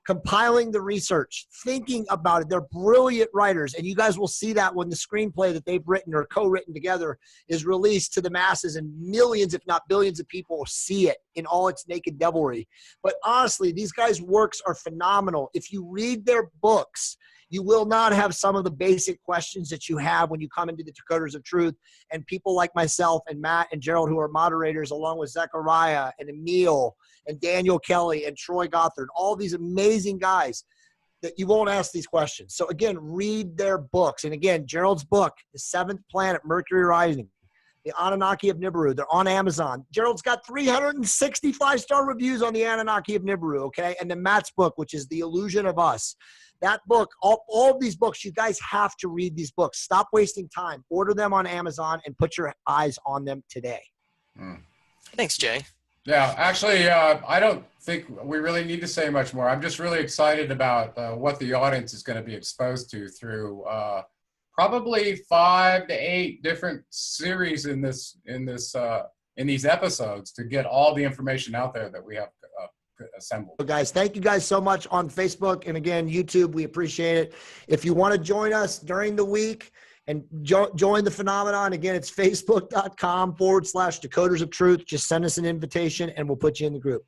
Speaker 2: compiling the research, thinking about it. They're brilliant writers, and you guys will see that when the screenplay that they've written or co-written together is released to the masses, and millions, if not billions of people will see it in all its naked devilry. But honestly, these guys' works are phenomenal. If you read their books, you will not have some of the basic questions that you have when you come into the Decoders of Truth, and people like myself and Matt and Gerald, who are moderators, along with Zechariah and Emil and Daniel Kelly and Troy Gothard, all these amazing guys, that you won't ask these questions. So again, read their books. And again, Gerald's book, The Seventh Planet, Mercury Rising, The Anunnaki of Nibiru, they're on Amazon. Gerald's got 365-star reviews on The Anunnaki of Nibiru, okay? And then Matt's book, which is The Illusion of Us. That book, all of these books, you guys have to read these books. Stop wasting time. Order them on Amazon and put your eyes on them today.
Speaker 3: Thanks, Jay.
Speaker 1: Yeah, actually, I don't think we really need to say much more. I'm just really excited about what the audience is going to be exposed to through probably 5 to 8 different series in these episodes to get all the information out there that we have assembled.
Speaker 2: So guys, thank you guys so much on Facebook and again YouTube. We appreciate it. If you want to join us during the week and join the phenomenon, again, it's facebook.com/Decoders of Truth. Just send us an invitation and we'll put you in the group.